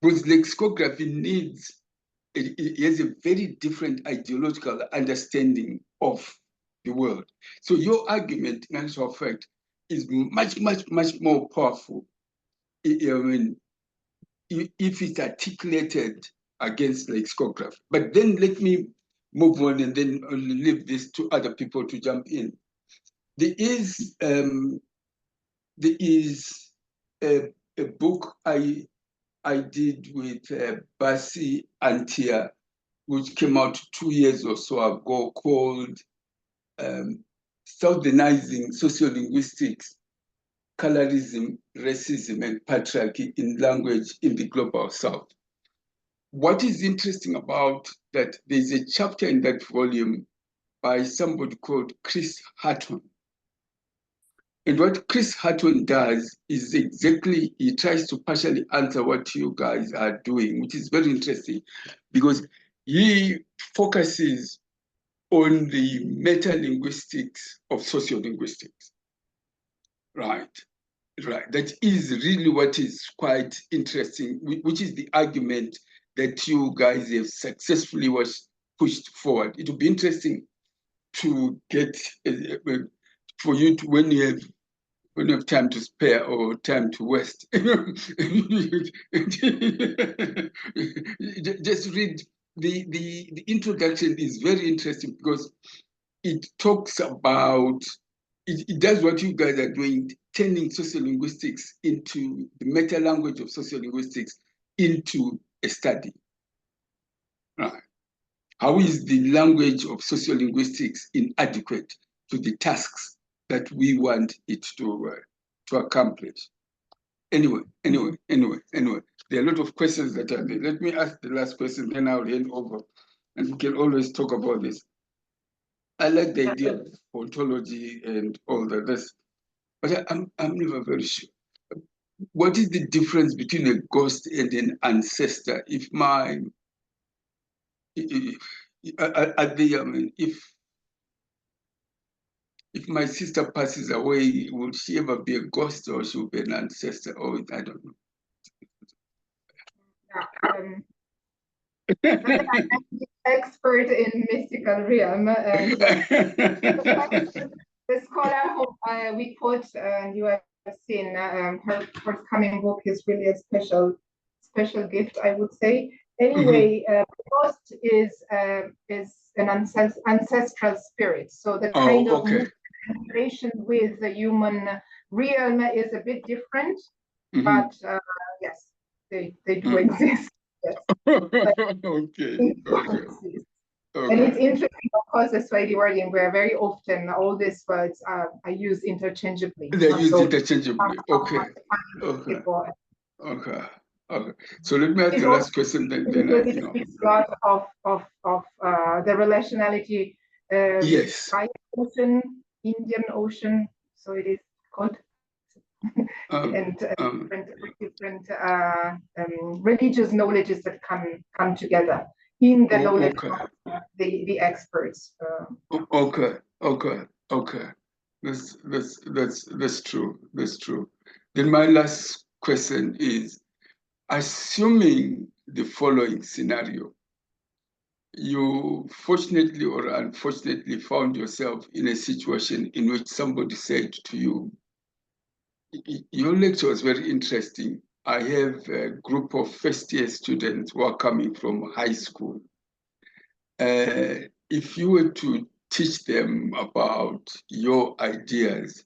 Because lexicography it has a very different ideological understanding of the world. So your argument, in actual fact, is much, much, much more powerful if it's articulated against lexicography. But then let me move on and then leave this to other people to jump in. There is a book I did with Basi Antia, which came out 2 years or so ago, called Southernizing Sociolinguistics colorism, racism, and patriarchy in language in the Global South. What is interesting about that, there's a chapter in that volume by somebody called Chris Hatton. And what Chris Hatton does is exactly, he tries to partially answer what you guys are doing, which is very interesting, because he focuses on the meta-linguistics of sociolinguistics. Right. That is really what is quite interesting, which is the argument that you guys have successfully pushed forward. It would be interesting to get for you to, when you have time to spare or time to waste, just read the introduction. Is very interesting because it talks about, it does what you guys are doing, turning sociolinguistics into the meta language of sociolinguistics into a study. Right. How is the language of sociolinguistics inadequate to the tasks that we want it to accomplish? Anyway, there are a lot of questions that are there. Let me ask the last question, then I'll hand over, and we can always talk about this. I like the idea of ontology and all that, but I'm never very sure. What is the difference between a ghost and an ancestor? If my sister passes away, will she ever be a ghost or she will be an ancestor? Or I don't know. I'm an expert in mystical realm. The scholar who we quote, and you have seen, her forthcoming book is really a special gift, I would say. Anyway, ghost is an ancestral spirit. So the kind of relation with the human realm is a bit different, but yes, they do exist. Yes. Okay. And it's interesting, of course, the Swahili wording, where very often all these words are used interchangeably. They're used interchangeably. Okay. So let me ask the last question. Then it speaks a lot of the relationality. Yes. By Ocean, Indian Ocean. So it is called. And different religious knowledges that come together in the knowledge of the experts. Okay. That's true. Then my last question is, assuming the following scenario, you fortunately or unfortunately found yourself in a situation in which somebody said to you, your lecture was very interesting. I have a group of first-year students who are coming from high school. If you were to teach them about your ideas,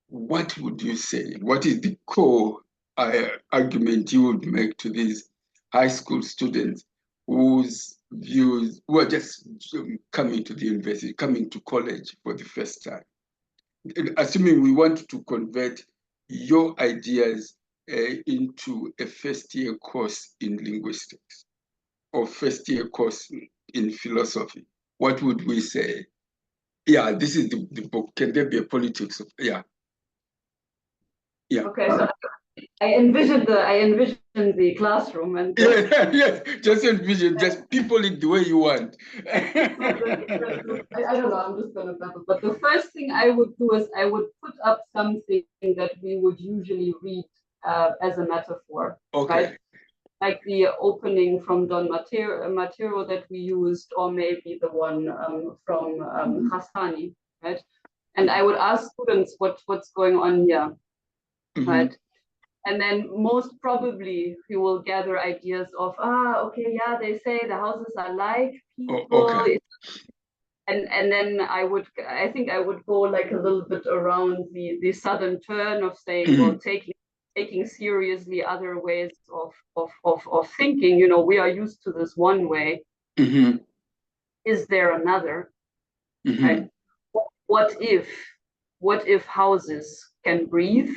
what would you say? What is the core argument you would make to these high school students whose views were just coming to the university, coming to college for the first time? Assuming we want to convert your ideas into a first-year course in linguistics or first-year course in philosophy, what would we say? Yeah, this is the book. Can there be a politics of, yeah. Okay, so I envisioned the classroom and yes, just envision, just people it the way you want. I don't know, I'm just gonna babble. But the first thing I would do is I would put up something that we would usually read as a metaphor. Okay. Right? Like the opening from Don Matero that we used, or maybe the one from Hassani, right? And I would ask students what's going on here, right? And then most probably we will gather ideas of, okay, yeah, they say the houses are like people. And then I think I would go like a little bit around the southern turn of saying, well, taking seriously other ways of thinking. You know, we are used to this one way. Is there another? Right? What if houses can breathe,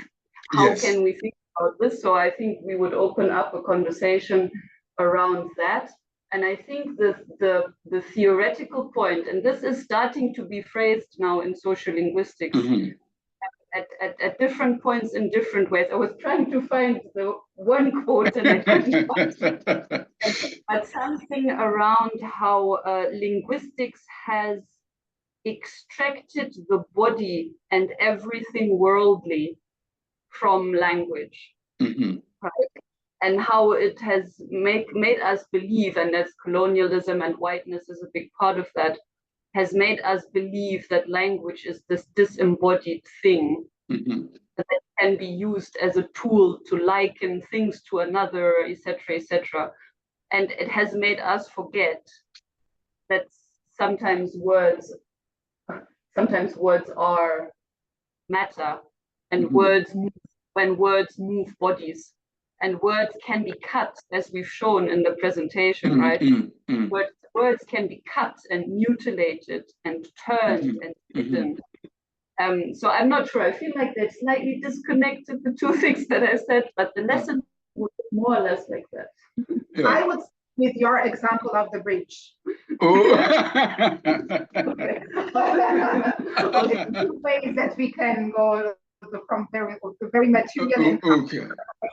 how Yes. can we think about this? So I think we would open up a conversation around that. And I think the theoretical point, and this is starting to be phrased now in social linguistics, Mhm. at different points in different ways. I was trying to find the one quote and I couldn't find it. But something around how linguistics has extracted the body and everything worldly from language. Mhm. Right? And how it has made us believe, and that's colonialism and whiteness is a big part of that, has made us believe that language is this disembodied thing Mhm. that can be used as a tool to liken things to another, etc., etc. And it has made us forget that sometimes words are matter, and Mhm. when words move bodies, and words can be cut, as we've shown in the presentation, Mhm. right? Mhm. Words can be cut and mutilated and turned Mhm. and Mhm. hidden. So I'm not sure. I feel like they're slightly disconnected, the two things that I said, but the lesson was more or less like that. Yeah. I would with your example of the bridge. Oh. Okay, two ways that we can go from very material.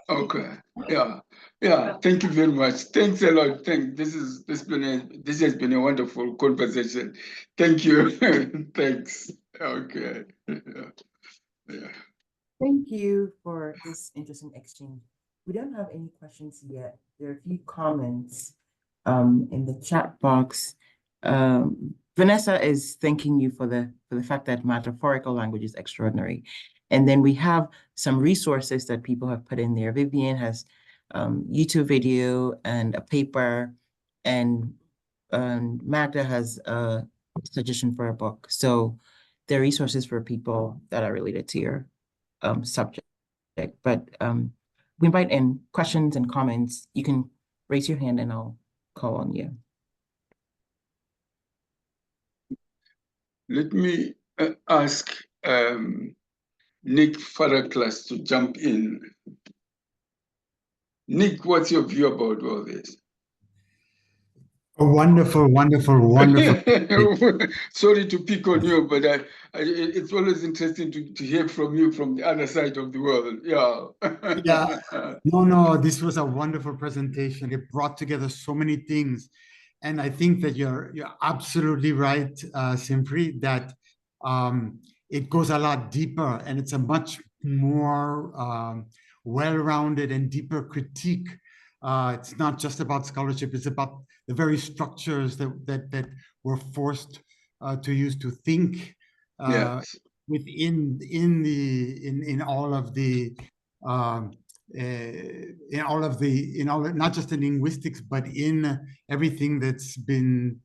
Okay. Yeah. Thank you very much. Thanks a lot. This has been a wonderful conversation. Thank you. Thanks. Okay. Yeah. Thank you for this interesting exchange. We don't have any questions yet. There are a few comments in the chat box. Vanessa is thanking you for the fact that metaphorical language is extraordinary. And then we have some resources that people have put in there. Vivian has YouTube video and a paper, and Magda has a suggestion for a book. So there are resources for people that are related to your subject. But we invite in questions and comments. You can raise your hand and I'll call on you. Let me ask Nick Faraklas to jump in. Nick, what's your view about all this? Wonderful. Sorry to pick on you, but it's always interesting to hear from you from the other side of the world. Yeah. No, this was a wonderful presentation. It brought together so many things. And I think that you're absolutely right, Simpri, that it goes a lot deeper and it's a much more well-rounded and deeper critique. It's not just about scholarship, it's about the very structures that we're forced to use to think Yes. within all of the not just in linguistics but in everything that's been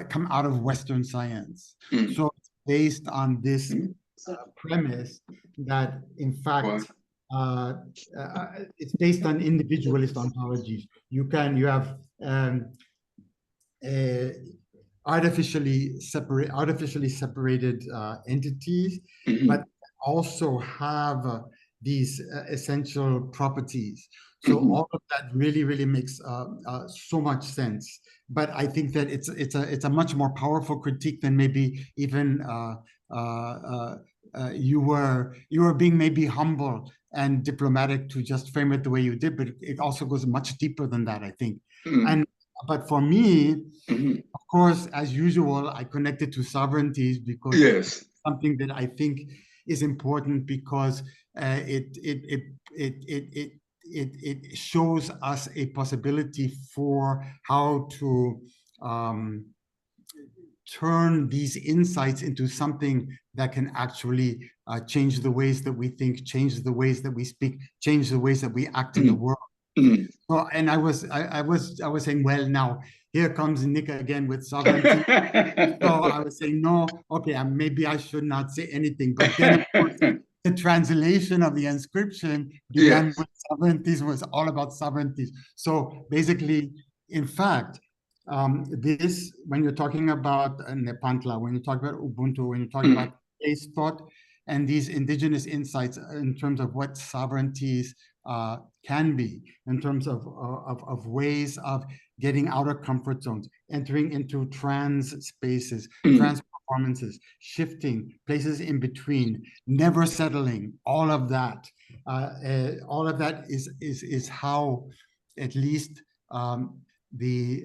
come out of Western science. So it's based on this premise that in fact it's based on individualist ontologies. You have artificially separated entities, but also have these essential properties. So all of that really makes so much sense. But I think that it's a much more powerful critique than maybe even you were being maybe humble and diplomatic to just frame it the way you did, but it also goes much deeper than that, I think. But for me, of course, as usual, I connected to sovereignties because it's something that I think is important because it shows us a possibility for how to turn these insights into something that can actually change the ways that we think, change the ways that we speak, change the ways that we act in the world. So, and I was saying, well, now here comes Nick again with sovereignty. So I was saying, no, okay, maybe I should not say anything. But then, of course, the translation of the inscription began with sovereignties, was all about sovereignties. So basically, in fact, when you're talking about Nepantla, when you talk about Ubuntu, when you talk about place thought, and these indigenous insights in terms of what sovereignties can be, in terms of ways of getting out of comfort zones, entering into trans spaces, trans performances, shifting, places in between, never settling, all of that is how, at least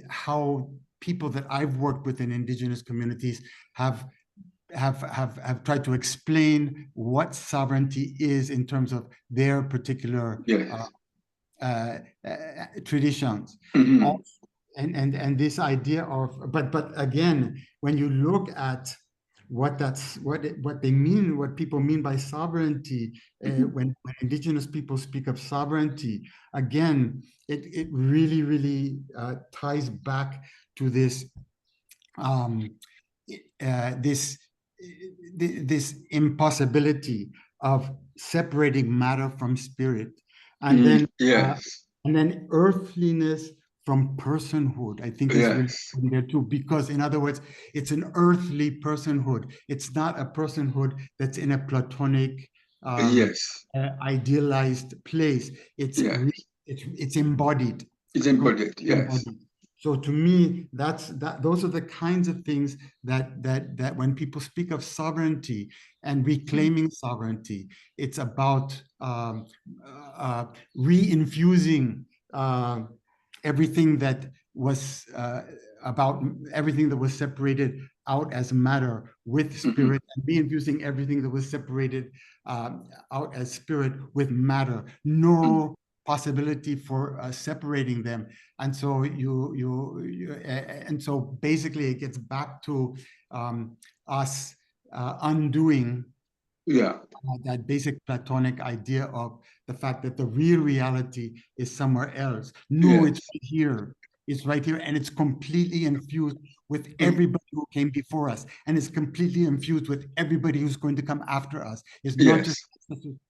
how people that I've worked with in indigenous communities have tried to explain what sovereignty is in terms of their particular traditions. And this idea of, but again, when you look at what they mean, what people mean by sovereignty, when indigenous people speak of sovereignty, again, it really ties back to this this impossibility of separating matter from spirit, and then earthliness from personhood, I think is really important there too, because in other words, it's an earthly personhood. It's not a personhood that's in a platonic, idealized place. It's embodied. It's embodied, yes. So to me, those are the kinds of things that when people speak of sovereignty and reclaiming sovereignty, it's about reinfusing everything that was separated out as matter with spirit, and reinfusing everything that was separated out as spirit with matter. No possibility for separating them, and so and so basically it gets back to us undoing that basic Platonic idea of the fact that the real reality is somewhere else. No, it's right here. It's right here, and it's completely infused with everybody who came before us, and it's completely infused with everybody who's going to come after us. It's not just,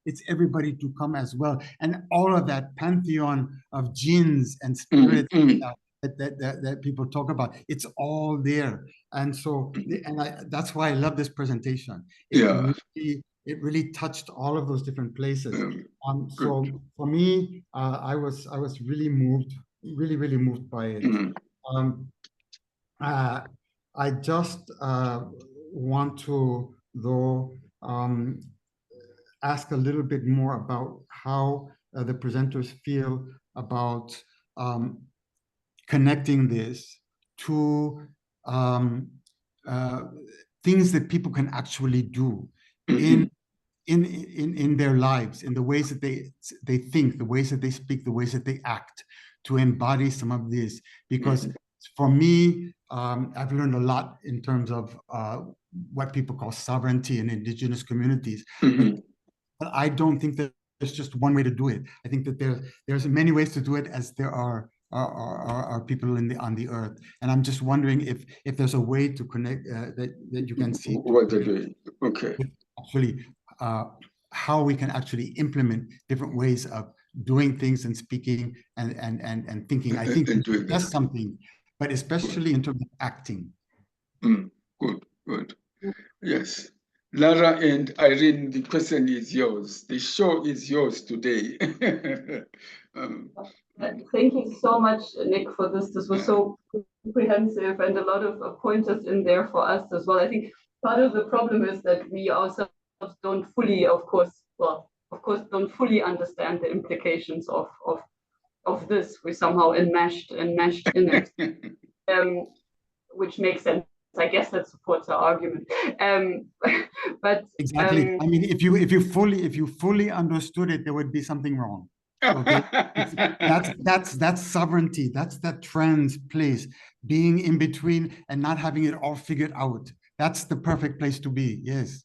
it's everybody to come as well. And all of that pantheon of jinns and spirits that people talk about, it's all there. And so, that's why I love this presentation. It really touched all of those different places. So for me, I was really moved, really moved by it. I just want to, though, ask a little bit more about how the presenters feel about connecting this to things that people can actually do in their lives, in the ways that they think, the ways that they speak, the ways that they act, to embody some of this. Because for me, I've learned a lot in terms of what people call sovereignty in indigenous communities. But I don't think that there's just one way to do it. I think that there's many ways to do it, as there are people on the earth. And I'm just wondering if there's a way to connect that you can see what they're doing. Okay. Actually, how we can actually implement different ways of doing things and speaking and thinking. I think that's something, but especially in terms of acting. Good. Yes. Lara and Irene, the question is yours. The show is yours today. Thank you so much, Nick, for this. This was so comprehensive, and a lot of pointers in there for us as well. I think part of the problem is that we ourselves don't fully, don't fully understand the implications of this. We somehow enmeshed in it, which makes sense. I guess that supports our argument. But exactly. I mean, if you fully understood it, there would be something wrong. Okay, that's sovereignty. That's that trans place, being in between and not having it all figured out. That's the perfect place to be. Yes.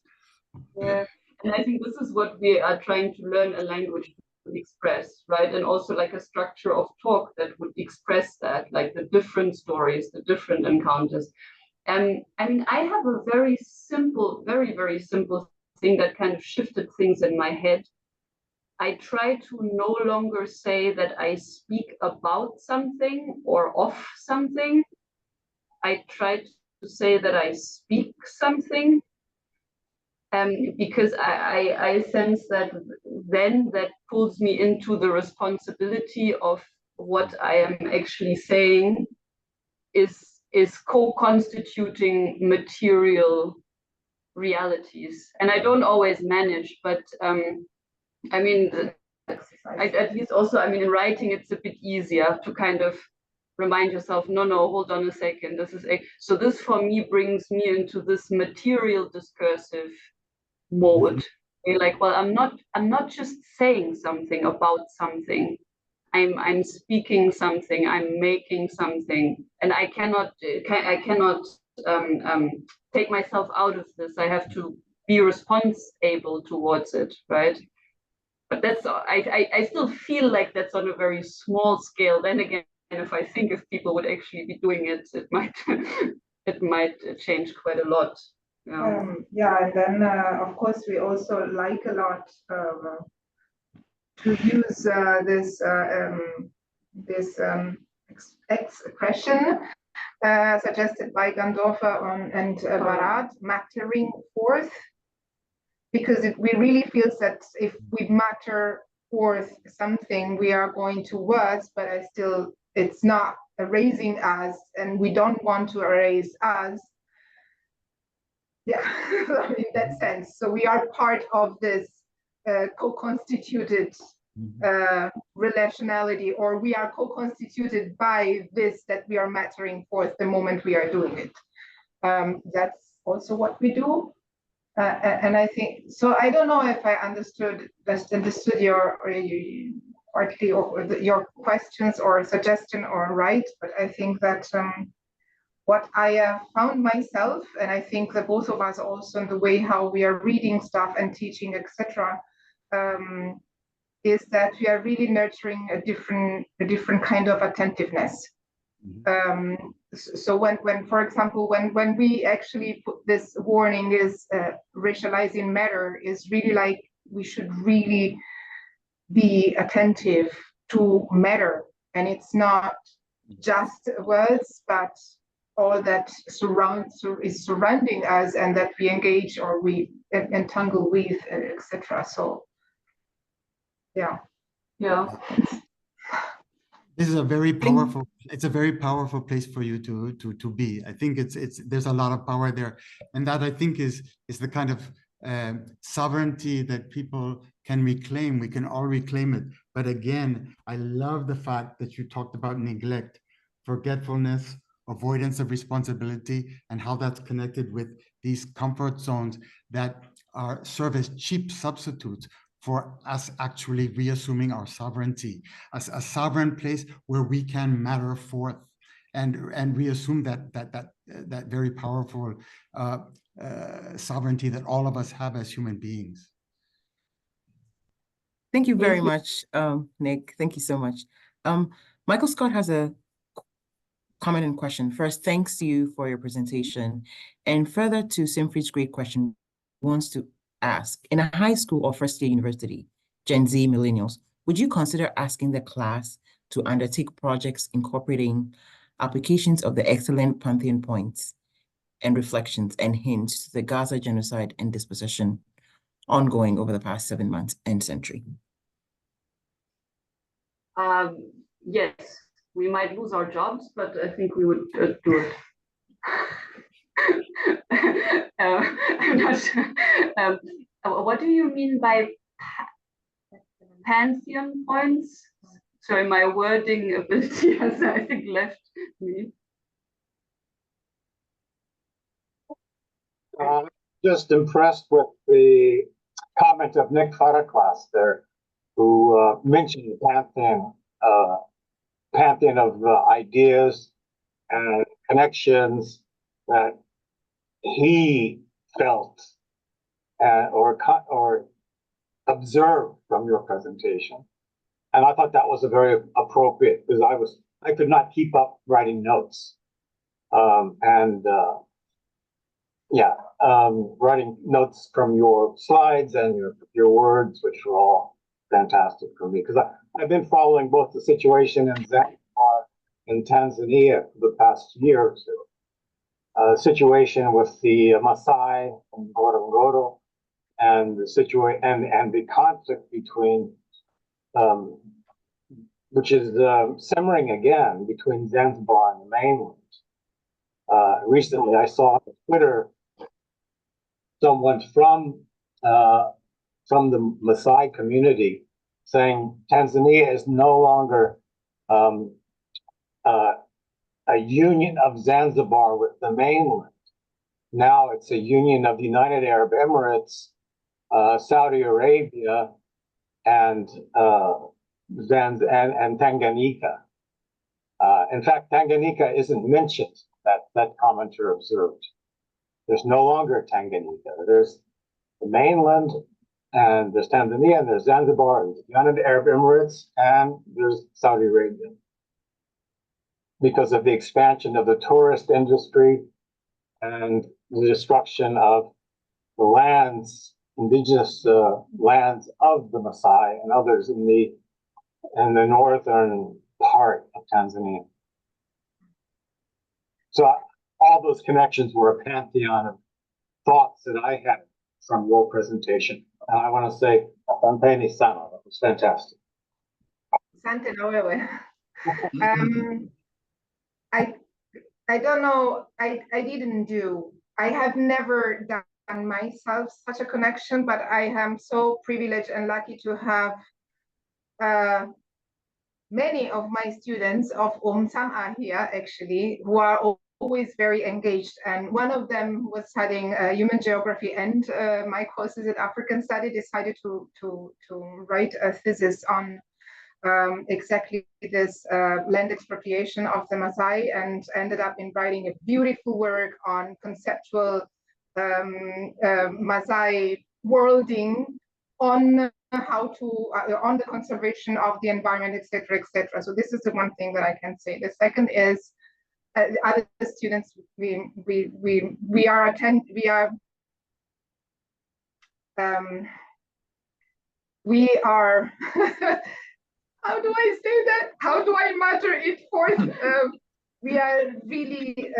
Yeah, and I think this is what we are trying to learn, a language to express, right? And also like a structure of talk that would express that, like the different stories, the different encounters. I mean, I have a very simple, very simple thing that kind of shifted things in my head. I try to no longer say that I speak about something or of something. I try to say that I speak something. because I sense that then that pulls me into the responsibility of what I am actually saying is co-constituting material realities. And I don't always manage, but I mean, at least also, I mean, in writing, it's a bit easier to kind of remind yourself, no, hold on a second. So this for me brings me into this material discursive mode. You're like, well, I'm not just saying something about something. I'm speaking something. I'm making something, and I cannot take myself out of this. I have to be responsible towards it, right? But that's I still feel like that's on a very small scale. Then again, if I think if people would actually be doing it, it might it might change quite a lot. Yeah, and then of course we also like a lot to use this expression suggested by Gandolfer and Barat, mattering forth, because we really feel that if we matter forth something, we are going towards, but it's not erasing us, and we don't want to erase us. Yeah, in that sense. So we are part of this co-constituted relationality, or we are co-constituted by this that we are mattering forth the moment we are doing it. That's also what we do. And I think, so I don't know if I understood your partly or your questions or suggestion or right, but I think that what I have found myself, and I think that both of us also in the way how we are reading stuff and teaching, etc., is that we are really nurturing a different kind of attentiveness. So when for example, when we actually put this warning is racializing matter, is really like we should really be attentive to matter, and it's not just words, but all that is surrounding us and that we engage or we entangle with, etc. So yeah. This is a very powerful, it's a very powerful place for you to be. I think there's a lot of power there. And that I think is the kind of sovereignty that people can reclaim. We can all reclaim it. But again, I love the fact that you talked about neglect, forgetfulness, avoidance of responsibility, and how that's connected with these comfort zones that serve as cheap substitutes for us actually reassuming our sovereignty, as a sovereign place where we can matter forth and reassume that very powerful sovereignty that all of us have as human beings. Thank you very much, Nick. Thank you so much. Michael Scott has a comment and question. First, thanks to you for your presentation. And further to Simfried's great question, wants to ask, in a high school or first year university, Gen Z millennials, would you consider asking the class to undertake projects incorporating applications of the excellent Pantheon points and reflections and hints to the Gaza genocide and dispossession ongoing over the past 7 months and century? Yes, we might lose our jobs, but I think we would do it. I'm not sure. What do you mean by Pantheon points? Sorry, my wording ability has, I think, left me. Just impressed with the comment of Nick Farraklas there, who mentioned the pantheon of ideas and connections that he felt or observed from your presentation. And I thought that was a very appropriate, because I could not keep up writing notes. Writing notes from your slides and your words, which were all fantastic for me, because I've been following both the situation in Zanzibar and Tanzania for the past year or so. Situation with the Maasai and Ngorongoro, and the situation and the conflict between, which is simmering again between Zanzibar and the mainland. Recently, I saw on Twitter someone from the Maasai community saying Tanzania is no longer a union of Zanzibar with the mainland. Now it's a union of the United Arab Emirates, Saudi Arabia, and Tanganyika. In fact, Tanganyika isn't mentioned, that commenter observed. There's no longer Tanganyika. There's the mainland, and there's Tanzania, and there's Zanzibar, and the United Arab Emirates, and there's Saudi Arabia. Because of the expansion of the tourist industry and the destruction of the lands, indigenous lands of the Maasai and others in the northern part of Tanzania. So all those connections were a pantheon of thoughts that I had from your presentation. And I want to say, Asanteni sana, that was fantastic. Asante na wewe. I don't know, I have never done myself such a connection, but I am so privileged and lucky to have many of my students of Sam'a here actually, who are always very engaged. And one of them was studying human geography and my courses in African study, decided to write a thesis on exactly this land expropriation of the Maasai, and ended up in writing a beautiful work on conceptual Maasai worlding on how to on the conservation of the environment, etc., etc. So this is the one thing that I can say. The second is other students we are how do I say that? How do I matter it forth? We are really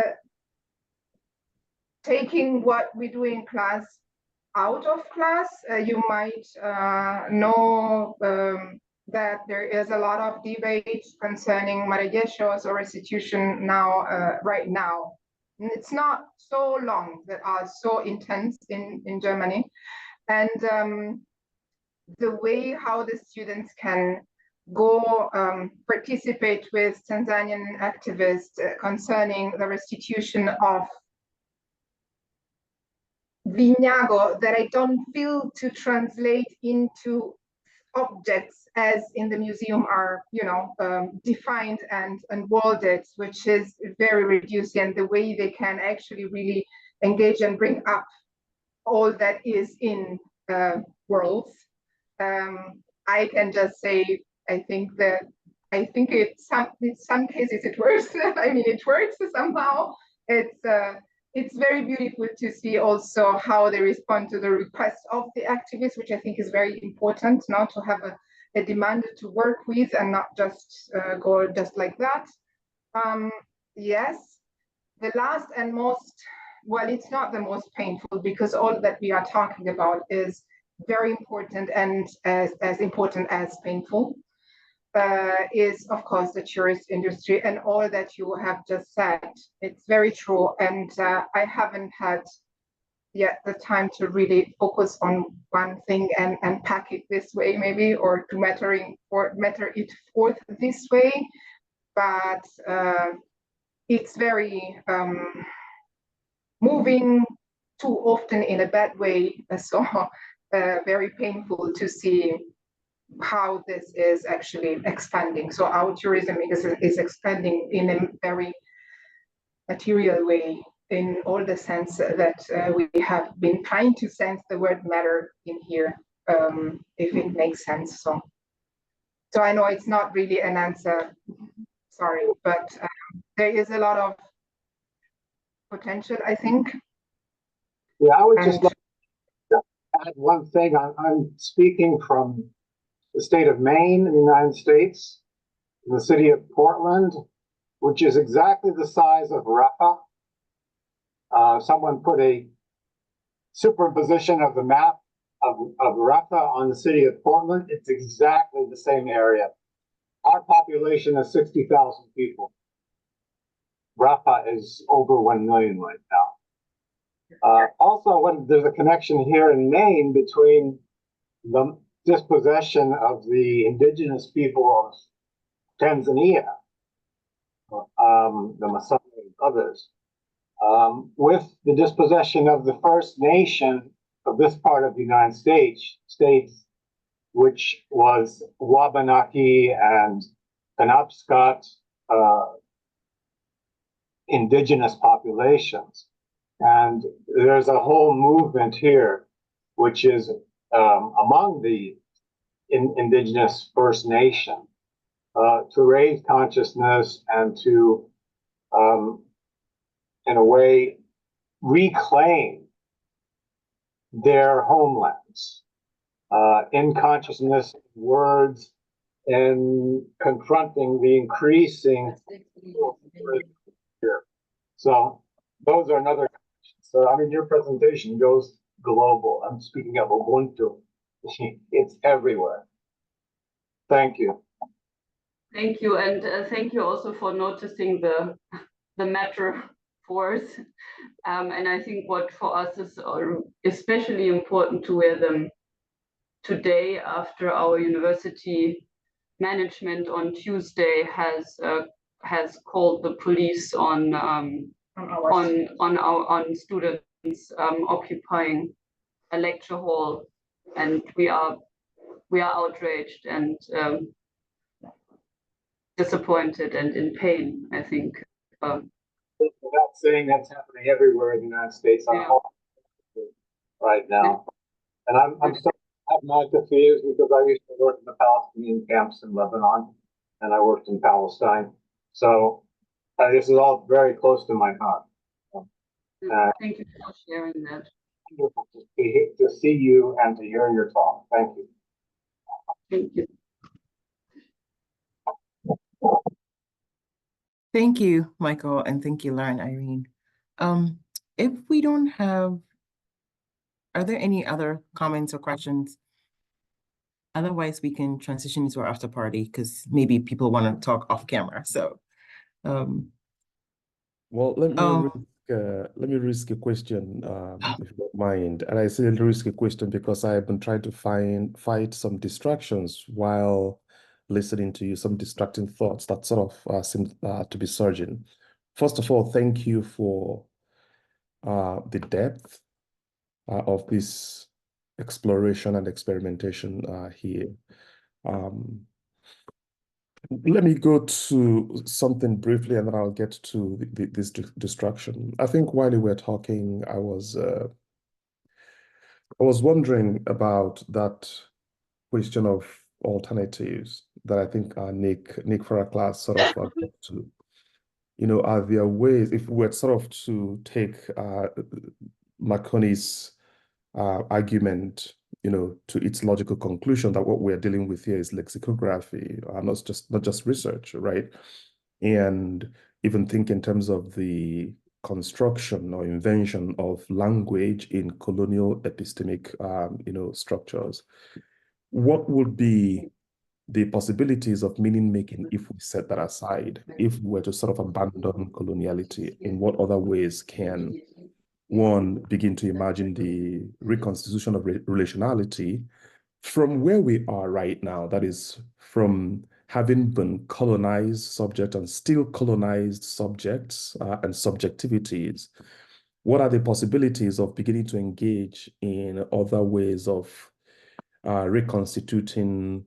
taking what we do in class out of class. You might know that there is a lot of debate concerning marejeshos or restitution now, right now. And it's not so long that are so intense in Germany. And the way how the students can go participate with Tanzanian activists concerning the restitution of vinyago, that I don't feel to translate into objects as in the museum are, defined and worded, which is very reduced, and the way they can actually really engage and bring up all that is in worlds. I can just say, I think in some cases it works. I mean, it works somehow. It's very beautiful to see also how they respond to the request of the activists, which I think is very important, now to have a demand to work with and not just go just like that. Yes, the last and most, well, it's not the most painful, because all that we are talking about is very important and as important as painful, is of course the tourist industry and all that you have just said. It's very true, and I haven't had yet the time to really focus on one thing and pack it this way maybe, or to matter it forth this way, but it's very moving too often in a bad way, so very painful to see how this is actually expanding. So our tourism is expanding in a very material way, in all the sense that we have been trying to sense the word matter in here, if it makes sense. So I know it's not really an answer, sorry, but there is a lot of potential, I think. Yeah, I would just like to add one thing. I'm speaking from the state of Maine in the United States, in the city of Portland, which is exactly the size of Raqqa. Someone put a superimposition of the map of Rafa on the city of Portland, it's exactly the same area. Our population is 60,000 people. Rafa is over 1 million right now. Also, when there's a connection here in Maine between the dispossession of the indigenous people of Tanzania, the Maasai and others, with the dispossession of the First Nation of this part of the United States, which was Wabanaki and Penobscot indigenous populations. And there's a whole movement here, which is among the indigenous First Nation, to raise consciousness and to, in a way, reclaim their homelands in consciousness, words, and confronting the increasing here. So those are another. So I mean, your presentation goes global. I'm speaking of Ubuntu. It's everywhere. Thank you. Thank you, and thank you also for noticing the metaphors. And I think what for us is especially important to wear them today after our university management on Tuesday has called the police on students occupying a lecture hall, and we are outraged and disappointed and in pain, I think. Without saying that's happening everywhere in the United States right now. And I'm starting to have my fears because I used to work in the Palestinian camps in Lebanon, and I worked in Palestine. So this is all very close to my heart. Thank you for sharing that. Wonderful to see you and to hear your talk. Thank you. Thank you. Thank you, Michael, and thank you, Lara and Irene. If we don't have, are there any other comments or questions? Otherwise, we can transition into our after party because maybe people want to talk off camera. So, well, let me risk a question, if you don't mind. And I say risk a question because I've been trying to fight some distractions while listening to you, some distracting thoughts that sort of seem to be surging. First of all, thank you for the depth of this exploration and experimentation here. Let me go to something briefly and then I'll get to this distraction. I think while you were talking, I was wondering about that question of alternatives that I think Nick for our class sort of got to. You know, are there ways, if we were sort of to take Marconi's argument, you know, to its logical conclusion that what we're dealing with here is lexicography, not just research, right? And even think in terms of the construction or invention of language in colonial epistemic, you know, structures. What would be the possibilities of meaning making if we set that aside? If we were to sort of abandon coloniality, in what other ways can one begin to imagine the reconstitution of relationality from where we are right now, that is, from having been colonized subject and still colonized subjects and subjectivities? What are the possibilities of beginning to engage in other ways of reconstituting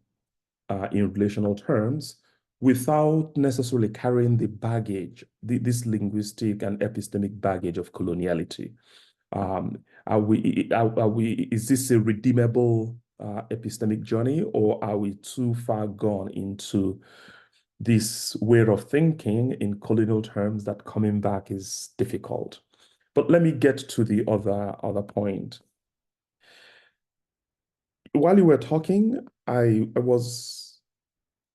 in relational terms without necessarily carrying the baggage, this linguistic and epistemic baggage of coloniality? Is this a redeemable epistemic journey, or are we too far gone into this way of thinking in colonial terms that coming back is difficult? But let me get to the other point. While you were talking, I was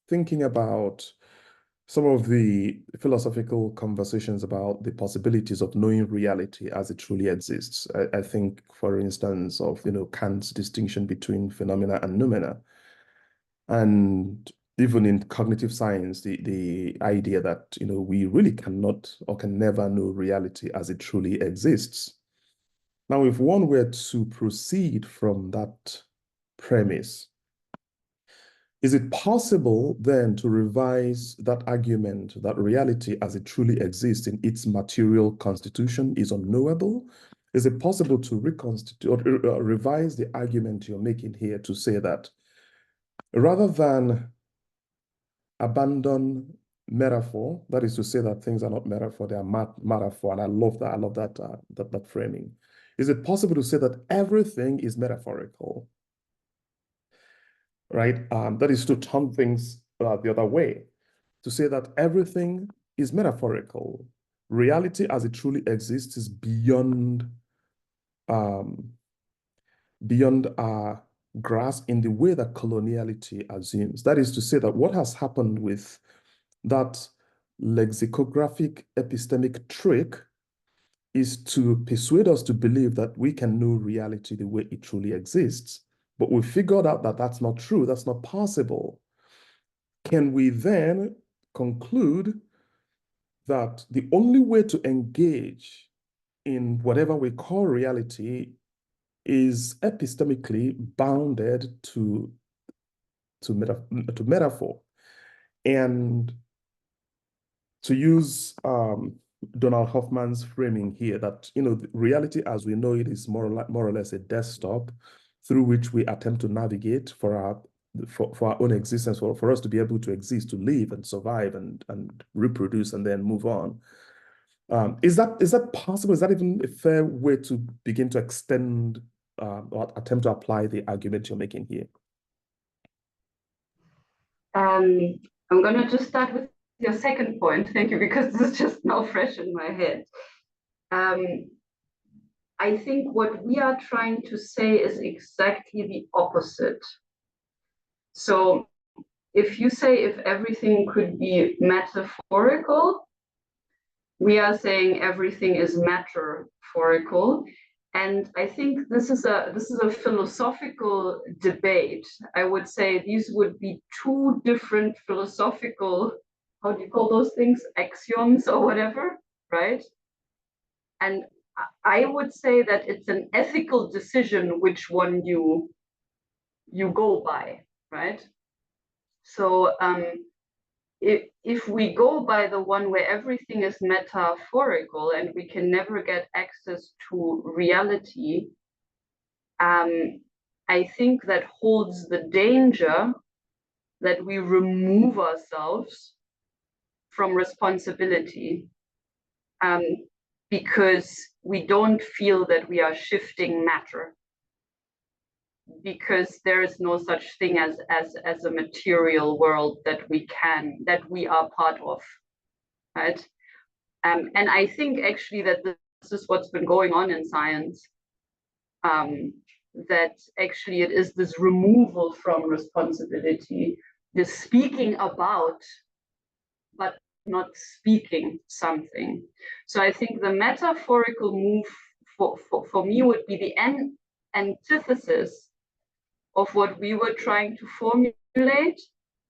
thinking about some of the philosophical conversations about the possibilities of knowing reality as it truly exists. I think, for instance, of Kant's distinction between phenomena and noumena, and even in cognitive science, the idea that we really cannot or can never know reality as it truly exists. Now, if one were to proceed from that premise, is it possible then to revise that argument that reality as it truly exists in its material constitution is unknowable? Is it possible to reconstitute or revise the argument you're making here to say that rather than abandon metaphor, that is to say that things are not metaphor, they are metaphor, and I love that framing. Is it possible to say that everything is metaphorical? Right? That is to turn things the other way, to say that everything is metaphorical. Reality as it truly exists is beyond our grasp in the way that coloniality assumes. That is to say that what has happened with that lexicographic epistemic trick is to persuade us to believe that we can know reality the way it truly exists. But we figured out that that's not true, that's not possible. Can we then conclude that the only way to engage in whatever we call reality is epistemically bounded to metaphor? And to use Donald Hoffman's framing here, that reality as we know it is more or less a desktop through which we attempt to navigate for our own existence, for us to be able to exist, to live and survive and reproduce and then move on. Is that possible? Is that even a fair way to begin to extend or attempt to apply the argument you're making here? I'm going to just start with your second point. Thank you, because this is just now fresh in my head. I think what we are trying to say is exactly the opposite. So if you say if everything could be metaphorical, we are saying everything is metaphorical. And I think this is a philosophical debate. I would say these would be two different philosophical, how do you call those things? Axioms or whatever, right? And I would say that it's an ethical decision which one you go by, right? So if we go by the one where everything is metaphorical and we can never get access to reality, I think that holds the danger that we remove ourselves from responsibility, because we don't feel that we are shifting matter, because there is no such thing as a material world that we are part of, right? And I think actually that this is what's been going on in science, that actually it is this removal from responsibility, this speaking about, but not speaking something. So I think the metaphorical move for me would be the antithesis of what we were trying to formulate,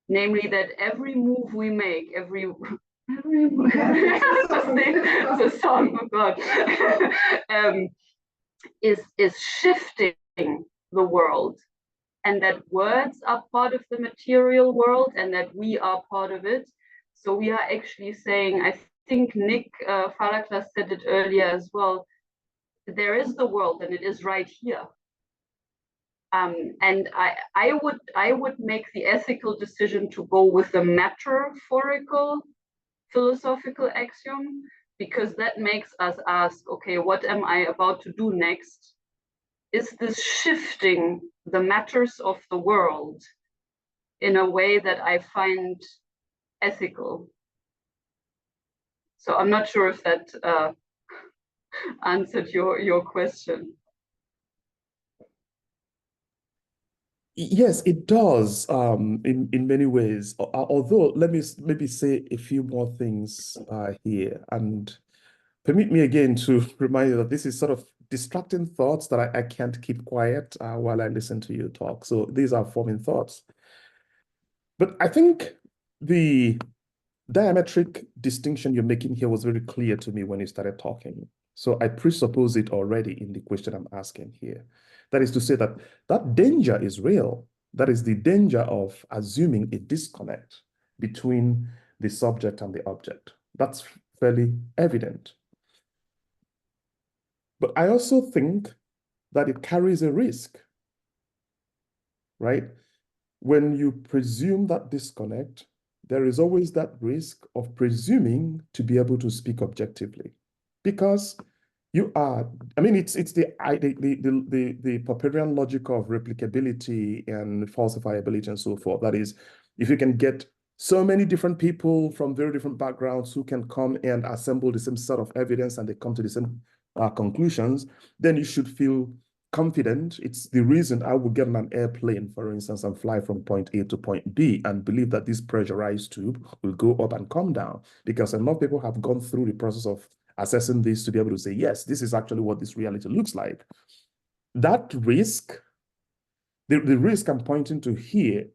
namely that every move we make, every move, the song, oh God, is shifting the world, and that words are part of the material world and that we are part of it. So we are actually saying, I think Nick Falaklas said it earlier as well, there is the world and it is right here. And I would make the ethical decision to go with the metaphorical philosophical axiom, because that makes us ask, okay, what am I about to do next? Is this shifting the matters of the world in a way that I find ethical? So I'm not sure if that answered your question. Yes, it does, in many ways. Although, let me maybe say a few more things here, and permit me again to remind you that this is sort of distracting thoughts that I can't keep quiet while I listen to you talk. So these are forming thoughts. But I think the diametric distinction you're making here was very clear to me when you started talking. So I presuppose it already in the question I'm asking here. That is to say that that danger is real. That is the danger of assuming a disconnect between the subject and the object. That's fairly evident. But I also think that it carries a risk, right? When you presume that disconnect, there is always that risk of presuming to be able to speak objectively, because you are, I mean, it's the Popperian logic of replicability and falsifiability and so forth. That is, if you can get so many different people from very different backgrounds who can come and assemble the same set of evidence and they come to the same conclusions, then you should feel confident. It's the reason I would get on an airplane, for instance, and fly from point A to point B and believe that this pressurized tube will go up and come down, because enough people have gone through the process of assessing this to be able to say, yes, this is actually what this reality looks like. That risk, the risk I'm pointing to here,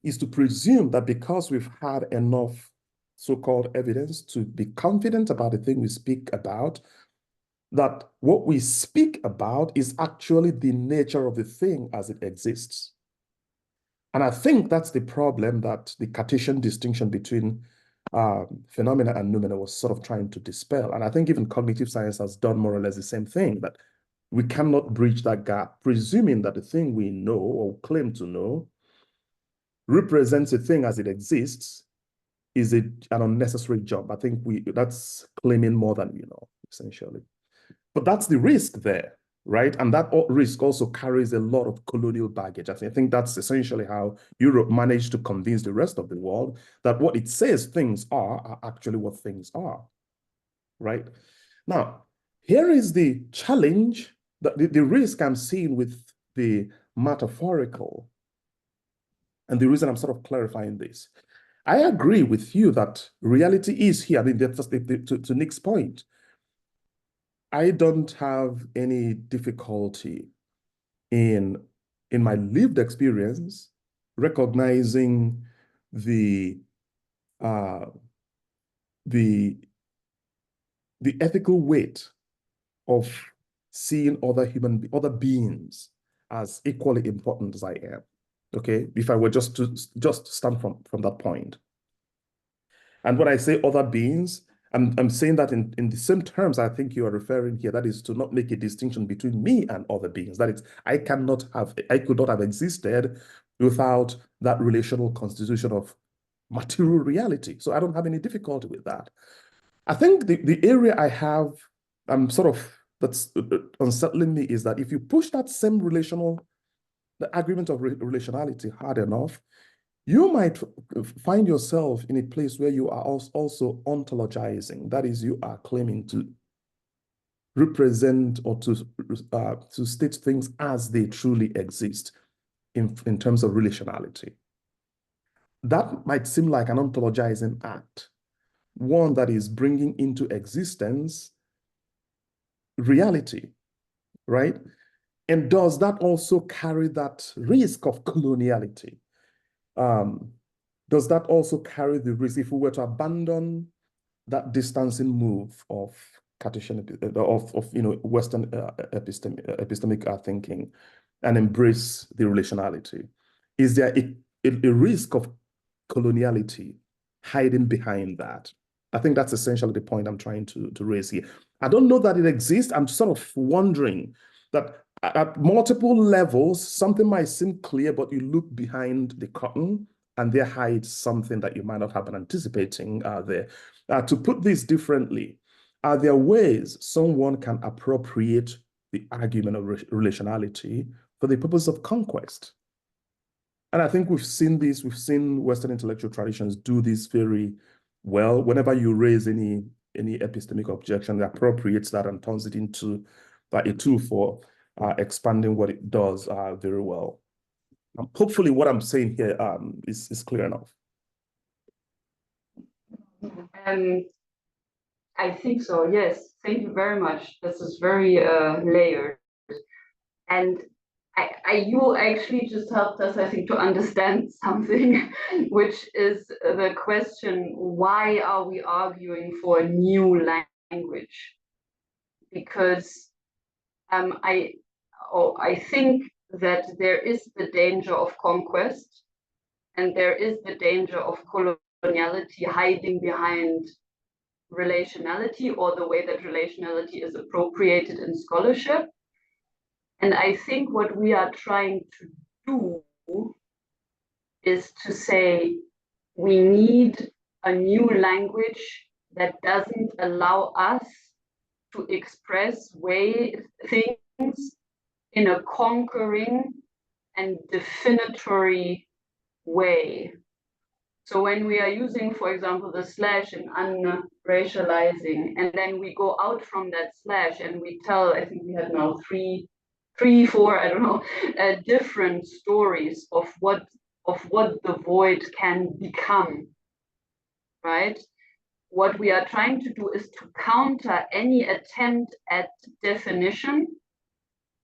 is to presume that because we've had enough so-called evidence to be confident about the thing we speak about, that what we speak about is actually the nature of the thing as it exists. And I think that's the problem that the Cartesian distinction between phenomena and noumena was sort of trying to dispel. And I think even cognitive science has done more or less the same thing, that we cannot bridge that gap, presuming that the thing we know or claim to know represents a thing as it exists is an unnecessary jump. I think that's claiming more than we know, essentially. But that's the risk there, right? And that risk also carries a lot of colonial baggage. I think that's essentially how Europe managed to convince the rest of the world that what it says things are actually what things are, right? Now, here is the challenge, the risk I'm seeing with the metaphorical, and the reason I'm sort of clarifying this. I agree with you that reality is here. I mean, that's to Nick's point. I don't have any difficulty in my lived experience recognizing the ethical weight of seeing other beings as equally important as I am. Okay, if I were just to stand from that point. And when I say other beings, I'm saying that in the same terms I think you are referring here, that is to not make a distinction between me and other beings. That is, I could not have existed without that relational constitution of material reality. So I don't have any difficulty with that. I think the area that's unsettling me is that if you push that same the argument of relationality hard enough, you might find yourself in a place where you are also ontologizing. That is, you are claiming to represent or to state things as they truly exist in terms of relationality. That might seem like an ontologizing act, one that is bringing into existence reality, right? And does that also carry that risk of coloniality? Does that also carry the risk, if we were to abandon that distancing move of Cartesian, of Western epistemic thinking and embrace the relationality? Is there a risk of coloniality hiding behind that? I think that's essentially the point I'm trying to raise here. I don't know that it exists. I'm sort of wondering that at multiple levels, something might seem clear, but you look behind the curtain and there hides something that you might not have been anticipating there. To put this differently, are there ways someone can appropriate the argument of relationality for the purpose of conquest? And I think we've seen this, we've seen Western intellectual traditions do this very well. Whenever you raise any epistemic objection, it appropriates that and turns it into a tool for expanding what it does very well. Hopefully what I'm saying here is clear enough. I think so, yes. Thank you very much. This is very layered. And you actually just helped us, I think, to understand something, which is the question, why are we arguing for a new language? Because I think that there is the danger of conquest, and there is the danger of coloniality hiding behind relationality, or the way that relationality is appropriated in scholarship. And I think what we are trying to do is to say we need a new language that doesn't allow us to express things in a conquering and definitory way. So when we are using, for example, the slash in unracializing, and then we go out from that slash and we tell, I think we had now three, four, I don't know, different stories of what the void can become, right? What we are trying to do is to counter any attempt at definition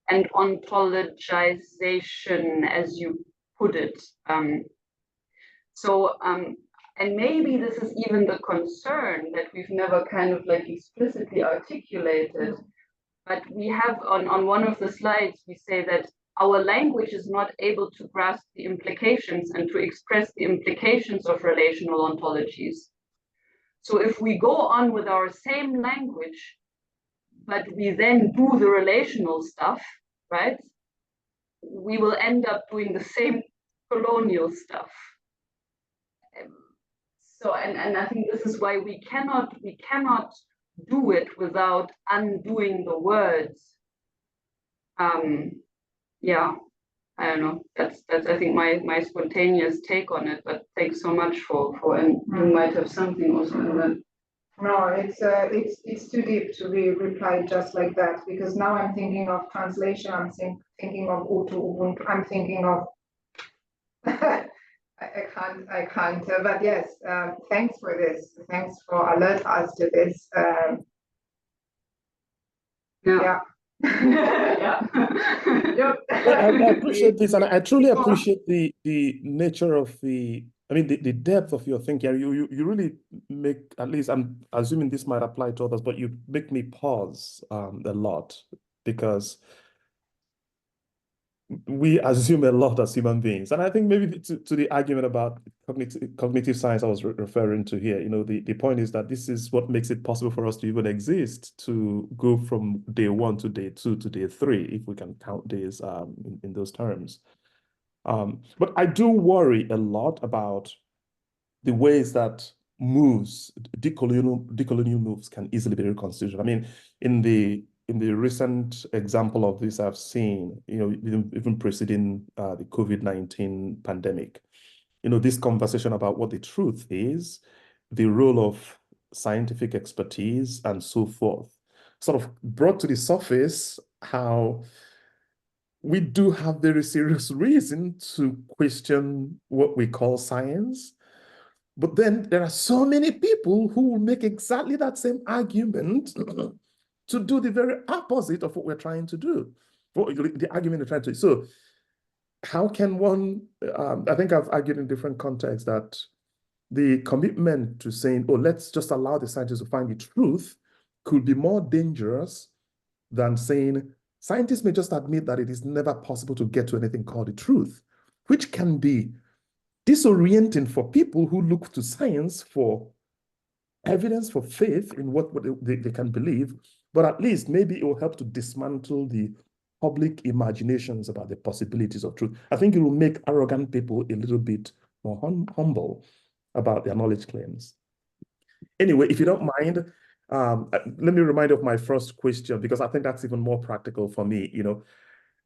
and ontologization, as you put it. And maybe this is even the concern that we've never kind of like explicitly articulated, but we have on one of the slides, we say that our language is not able to grasp the implications and to express the implications of relational ontologies. So if we go on with our same language, but we then do the relational stuff, right? We will end up doing the same colonial stuff. So, and I think this is why we cannot do it without undoing the words. Yeah, I don't know. That's I think my spontaneous take on it. But thanks so much for and you might have something also in that. No, it's too deep to be replied just like that, because now I'm thinking of translation. I'm thinking of Ubuntu. I'm thinking of. I can't. But yes, thanks for this. Thanks for alert us to this. Yeah. Yeah. Yep. I appreciate this, and I truly appreciate the nature of the depth of your thinking. You really make, at least I'm assuming this might apply to others, but you make me pause a lot, because we assume a lot as human beings. And I think maybe to the argument about cognitive science I was referring to here, the point is that this is what makes it possible for us to even exist, to go from day 1 to day 2 to day 3, if we can count days in those terms. But I do worry a lot about the ways that decolonial moves can easily be reconstituted. I mean, in the recent example of this I've seen, even preceding the COVID-19 pandemic, this conversation about what the truth is, the role of scientific expertise, and so forth, sort of brought to the surface how we do have very serious reason to question what we call science. But then there are so many people who will make exactly that same argument to do the very opposite of what we're trying to do, the argument they're trying to do. So how can one, I think I've argued in different contexts that the commitment to saying, oh, let's just allow the scientists to find the truth could be more dangerous than saying, scientists may just admit that it is never possible to get to anything called the truth, which can be disorienting for people who look to science for evidence, for faith in what they can believe, but at least maybe it will help to dismantle the public imaginations about the possibilities of truth. I think it will make arrogant people a little bit more humble about their knowledge claims. Anyway, if you don't mind, let me remind you of my first question, because I think that's even more practical for me.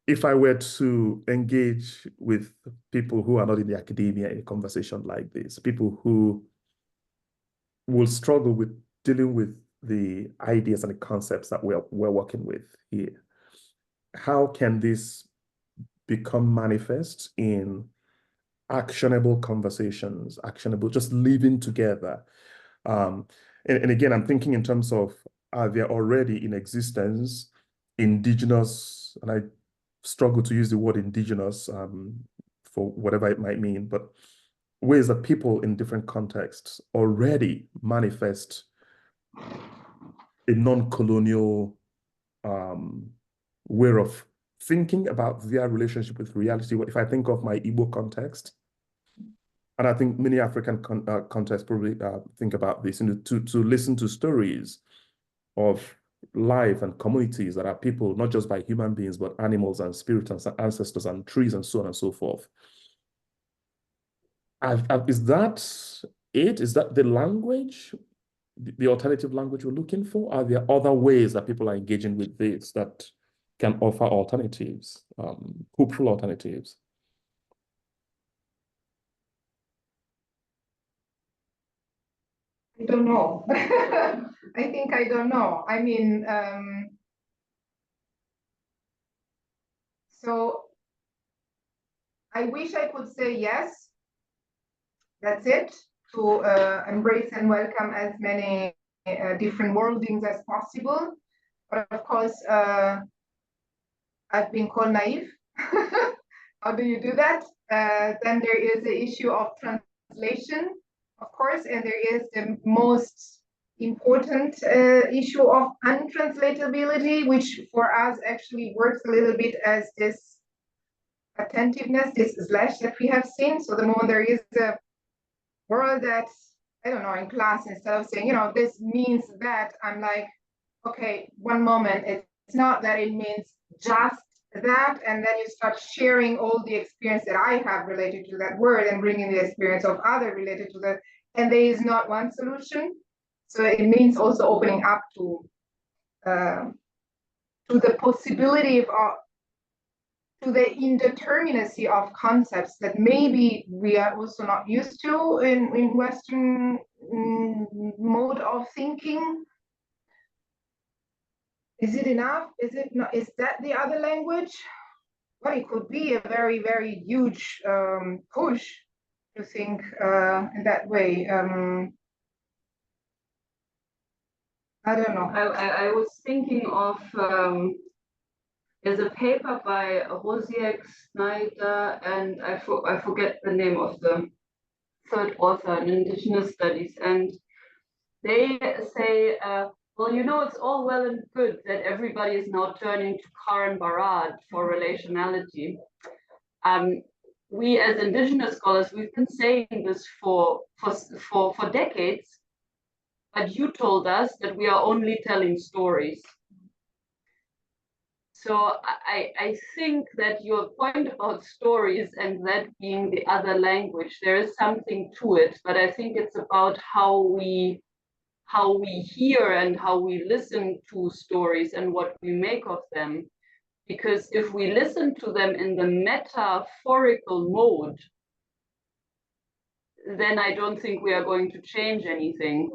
If I were to engage with people who are not in the academia in a conversation like this, people who will struggle with dealing with the ideas and the concepts that we're working with here, how can this become manifest in actionable conversations, just living together. And again, I'm thinking in terms of, are there already in existence indigenous, and I struggle to use the word indigenous for whatever it might mean, but ways that people in different contexts already manifest a non-colonial way of thinking about their relationship with reality. If I think of my Igbo context, and I think many African contexts probably think about this, to listen to stories of life and communities that are people, not just by human beings, but animals and spirits and ancestors and trees and so on and so forth. Is that it? Is that the language, the alternative language we're looking for? Are there other ways that people are engaging with this that can offer alternatives, hopeful alternatives? I don't know. I think I don't know. I mean, so I wish I could say yes, that's it, to embrace and welcome as many different worldings as possible. But of course, I've been called naive. How do you do that? Then there is the issue of translation, of course, and there is the most important issue of untranslatability, which for us actually works a little bit as this attentiveness, this slash that we have seen. So the moment there is a word that, I don't know, in class, instead of saying, you know, this means that, I'm like, okay, one moment, it's not that it means just that, and then you start sharing all the experience that I have related to that word and bringing the experience of other related to that, and there is not one solution. So it means also opening up to the possibility of to the indeterminacy of concepts that maybe we are also not used to in Western mode of thinking. Is it enough? Is it not? Is that the other language? Well, it could be a very, very huge push to think in that way. I don't know. I was thinking of there's a paper by Rosiek, Snyder, and I forget the name of the third author in Indigenous Studies, and they say, well, you know, it's all well and good that everybody is now turning to Karen Barad for relationality. We as Indigenous scholars, we've been saying this for decades, but you told us that we are only telling stories. So I think that your point about stories and that being the other language, there is something to it, but I think it's about how we hear and how we listen to stories and what we make of them. Because if we listen to them in the metaphorical mode, then I don't think we are going to change anything.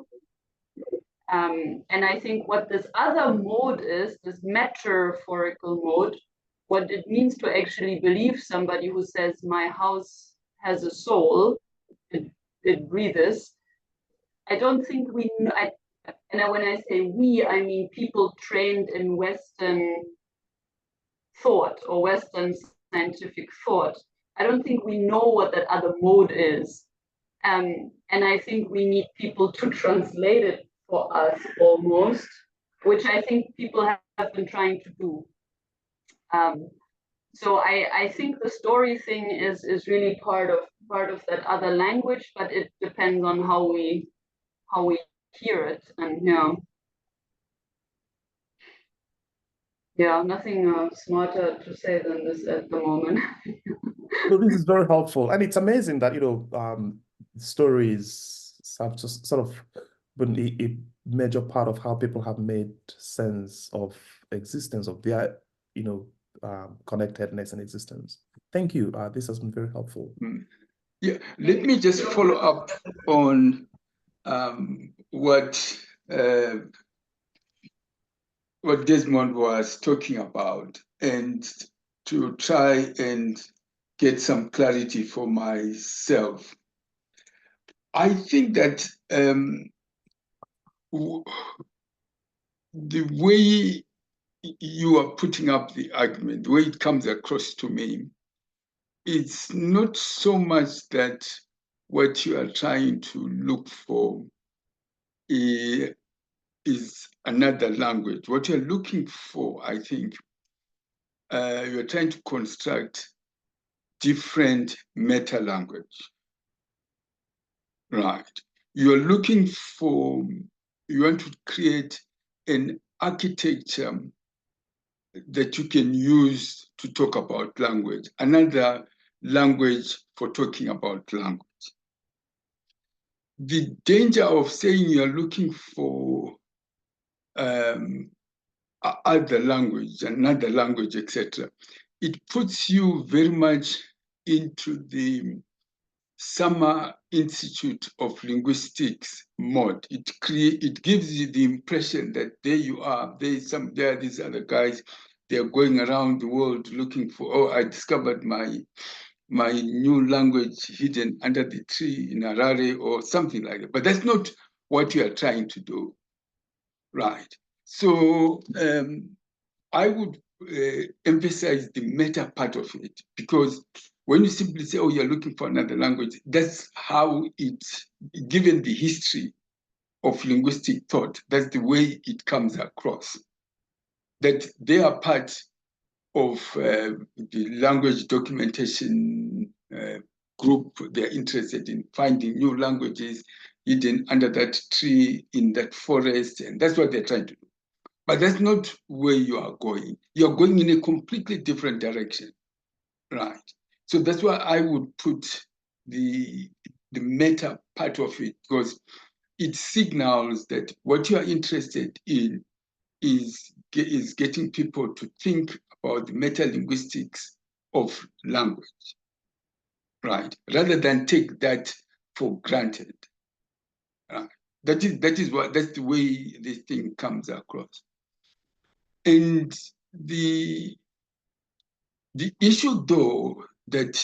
And I think what this other mode is, this metaphorical mode, what it means to actually believe somebody who says, my house has a soul, it breathes. I don't think we know, and when I say we, I mean people trained in Western thought or Western scientific thought. I don't think we know what that other mode is. And I think we need people to translate it for us almost, which I think people have been trying to do. So I think the story thing is really part of that other language, but it depends on how we hear it. And yeah, nothing smarter to say than this at the moment. So this is very helpful, and it's amazing that stories have just sort of been a major part of how people have made sense of existence, of their connectedness and existence. Thank you. This has been very helpful. Yeah, let me just follow up on what Desmond was talking about, and to try and get some clarity for myself. I think that the way you are putting up the argument, the way it comes across to me, it's not so much that what you are trying to look for is another language. What you're looking for, I think, you're trying to construct different meta language, right? You're looking for, you want to create an architecture that you can use to talk about language, another language for talking about language. The danger of saying you're looking for other language, another language, etc., it puts you very much into the Summer Institute of Linguistics mode. It gives you the impression that there you are, there are these other guys, they're going around the world looking for, oh, I discovered my new language hidden under the tree in Harare or something like that. But that's not what you are trying to do, right? So I would emphasize the meta part of it, because when you simply say, oh, you're looking for another language, that's how it's, given the history of linguistic thought, that's the way it comes across. That they are part of the language documentation group. They're interested in finding new languages hidden under that tree, in that forest, and that's what they're trying to do. But that's not where you are going. You're going in a completely different direction, right? So that's why I would put the meta part of it, because it signals that what you are interested in is getting people to think about the meta-linguistics of language, right? Rather than take that for granted. That's the way this thing comes across. And the issue, though, that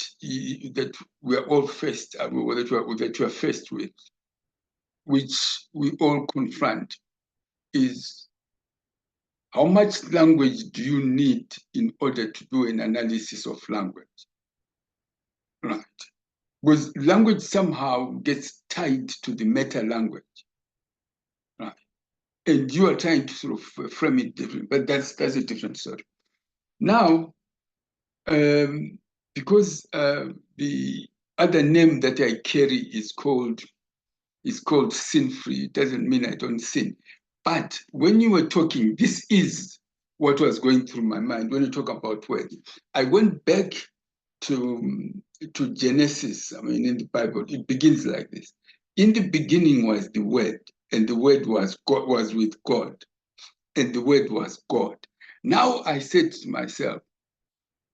we're all faced, that you are faced with, which we all confront, is how much language do you need in order to do an analysis of language, right? Because language somehow gets tied to the meta language, right? And you are trying to sort of frame it differently, but that's a different story. Now, because the other name that I carry is called sin-free, it doesn't mean I don't sin. But when you were talking, this is what was going through my mind when you talk about words. I went back to Genesis. I mean, in the Bible, it begins like this. In the beginning was the Word, and the Word was God, was with God, and the Word was God. Now I said to myself,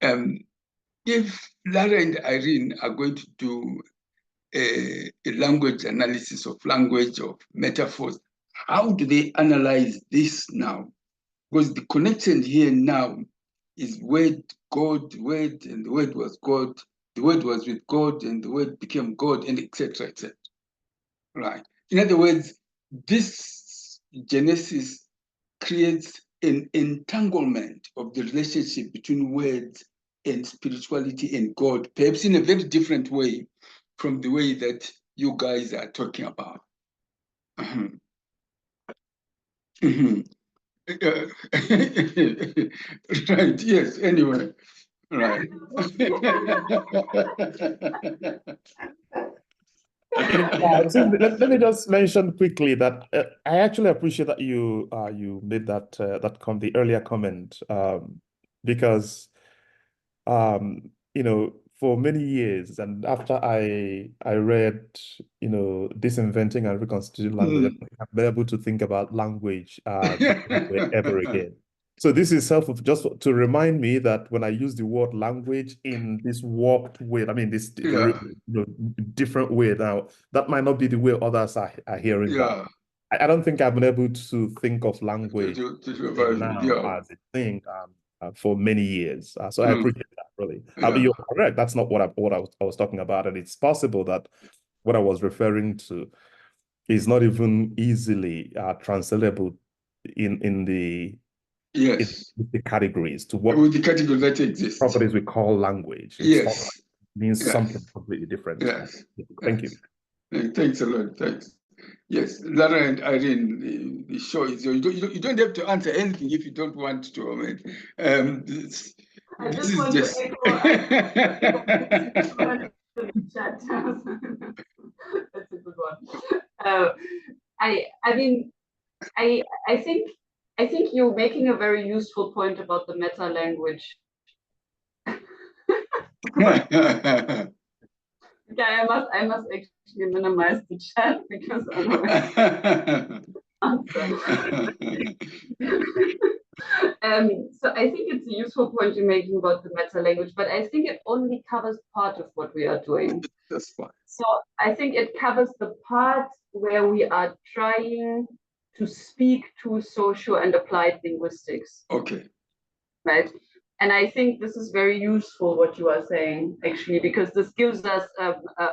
if Lara and Irene are going to do a language analysis of language, of metaphors, how do they analyze this now? Because the connection here now is Word, God, Word, and the Word was God, the Word was with God, and the Word became God, and etc., etc. Right. In other words, this Genesis creates an entanglement of the relationship between words and spirituality and God, perhaps in a very different way from the way that you guys are talking about. Right, yes, anyway, right. So let me just mention quickly that I actually appreciate that you made that the earlier comment, because for many years, and after I read Disinventing and Reconstituting Language, I've been able to think about language ever again. So this is just to remind me that when I use the word language in this warped way, I mean this different way now, that might not be the way others are hearing that. I don't think I've been able to think of language now as a thing. for many years. So I appreciate that, really. I mean, you're correct. That's not what I was talking about. And it's possible that what I was referring to is not even easily translatable in the the categories to what with the categories that exist. Properties we call language. It means something completely different. Yes. Thank you. Thanks a lot. Thanks. Yes, Lara and Irene, the show is you don't have to answer anything if you don't want to. I mean, this is just. That's a good one. I mean, I think you're making a very useful point about the meta language. Yeah, I must actually minimize the chat because otherwise. So I think it's a useful point you're making about the meta language, but I think it only covers part of what we are doing. That's fine. So I think it covers the part where we are trying to speak to social and applied linguistics. Okay. Right. And I think this is very useful, what you are saying, actually, because this gives us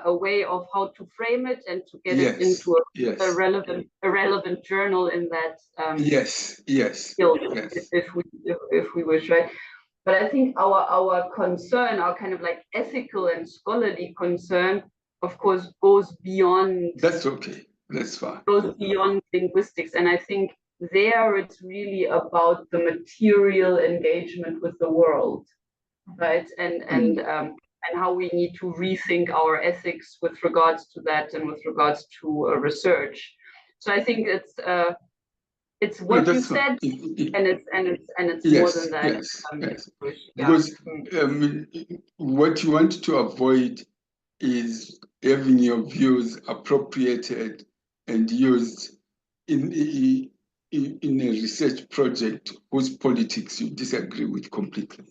a way of how to frame it and to get it into a relevant journal in that field, if we wish, right? But I think our concern, our kind of like ethical and scholarly concern, of course, goes beyond. That's okay. That's fine. Goes beyond linguistics, and I think there it's really about the material engagement with the world, right? And how we need to rethink our ethics with regards to that and with regards to research. So I think it's what you said, and it's more than that. Yes. Because what you want to avoid is having your views appropriated and used in a research project whose politics you disagree with completely.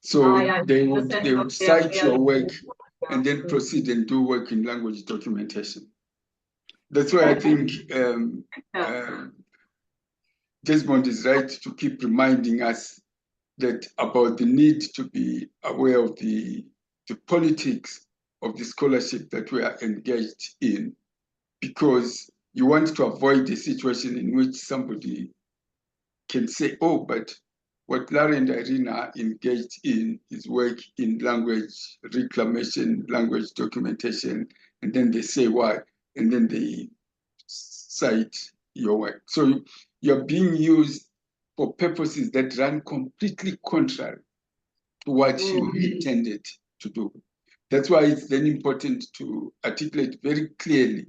So they would cite your work and then proceed and do work in language documentation. That's why I think Desmond is right to keep reminding us that about the need to be aware of the politics of the scholarship that we are engaged in, because you want to avoid a situation in which somebody can say, oh, but what Lara and Irene are engaged in is work in language reclamation, language documentation, and then they say why, and then they cite your work. So you're being used for purposes that run completely contrary to what you intended to do. That's why it's then important to articulate very clearly,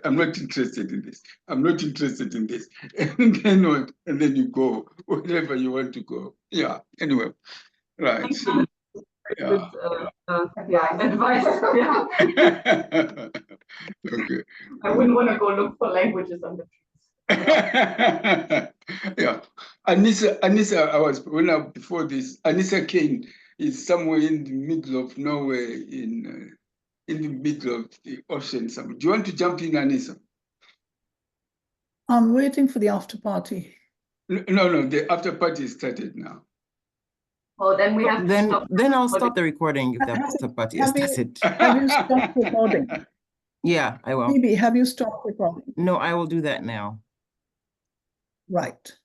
I'm not interested in this. I'm not interested in this. And then you go wherever you want to go. Yeah, anyway, right. So, advice. Yeah. Okay. I wouldn't want to go look for languages on the trees. Yeah. Anissa, before this, Anissa Kane is somewhere in the middle of nowhere, in the middle of the ocean. Do you want to jump in, Anissa? I'm waiting for the after party. No, the after party started now. Oh, then we have to stop. Then I'll stop the recording if the after party has started. Have you stopped recording? Yeah, I will. Phoebe, have you stopped recording? No, I will do that now. Right.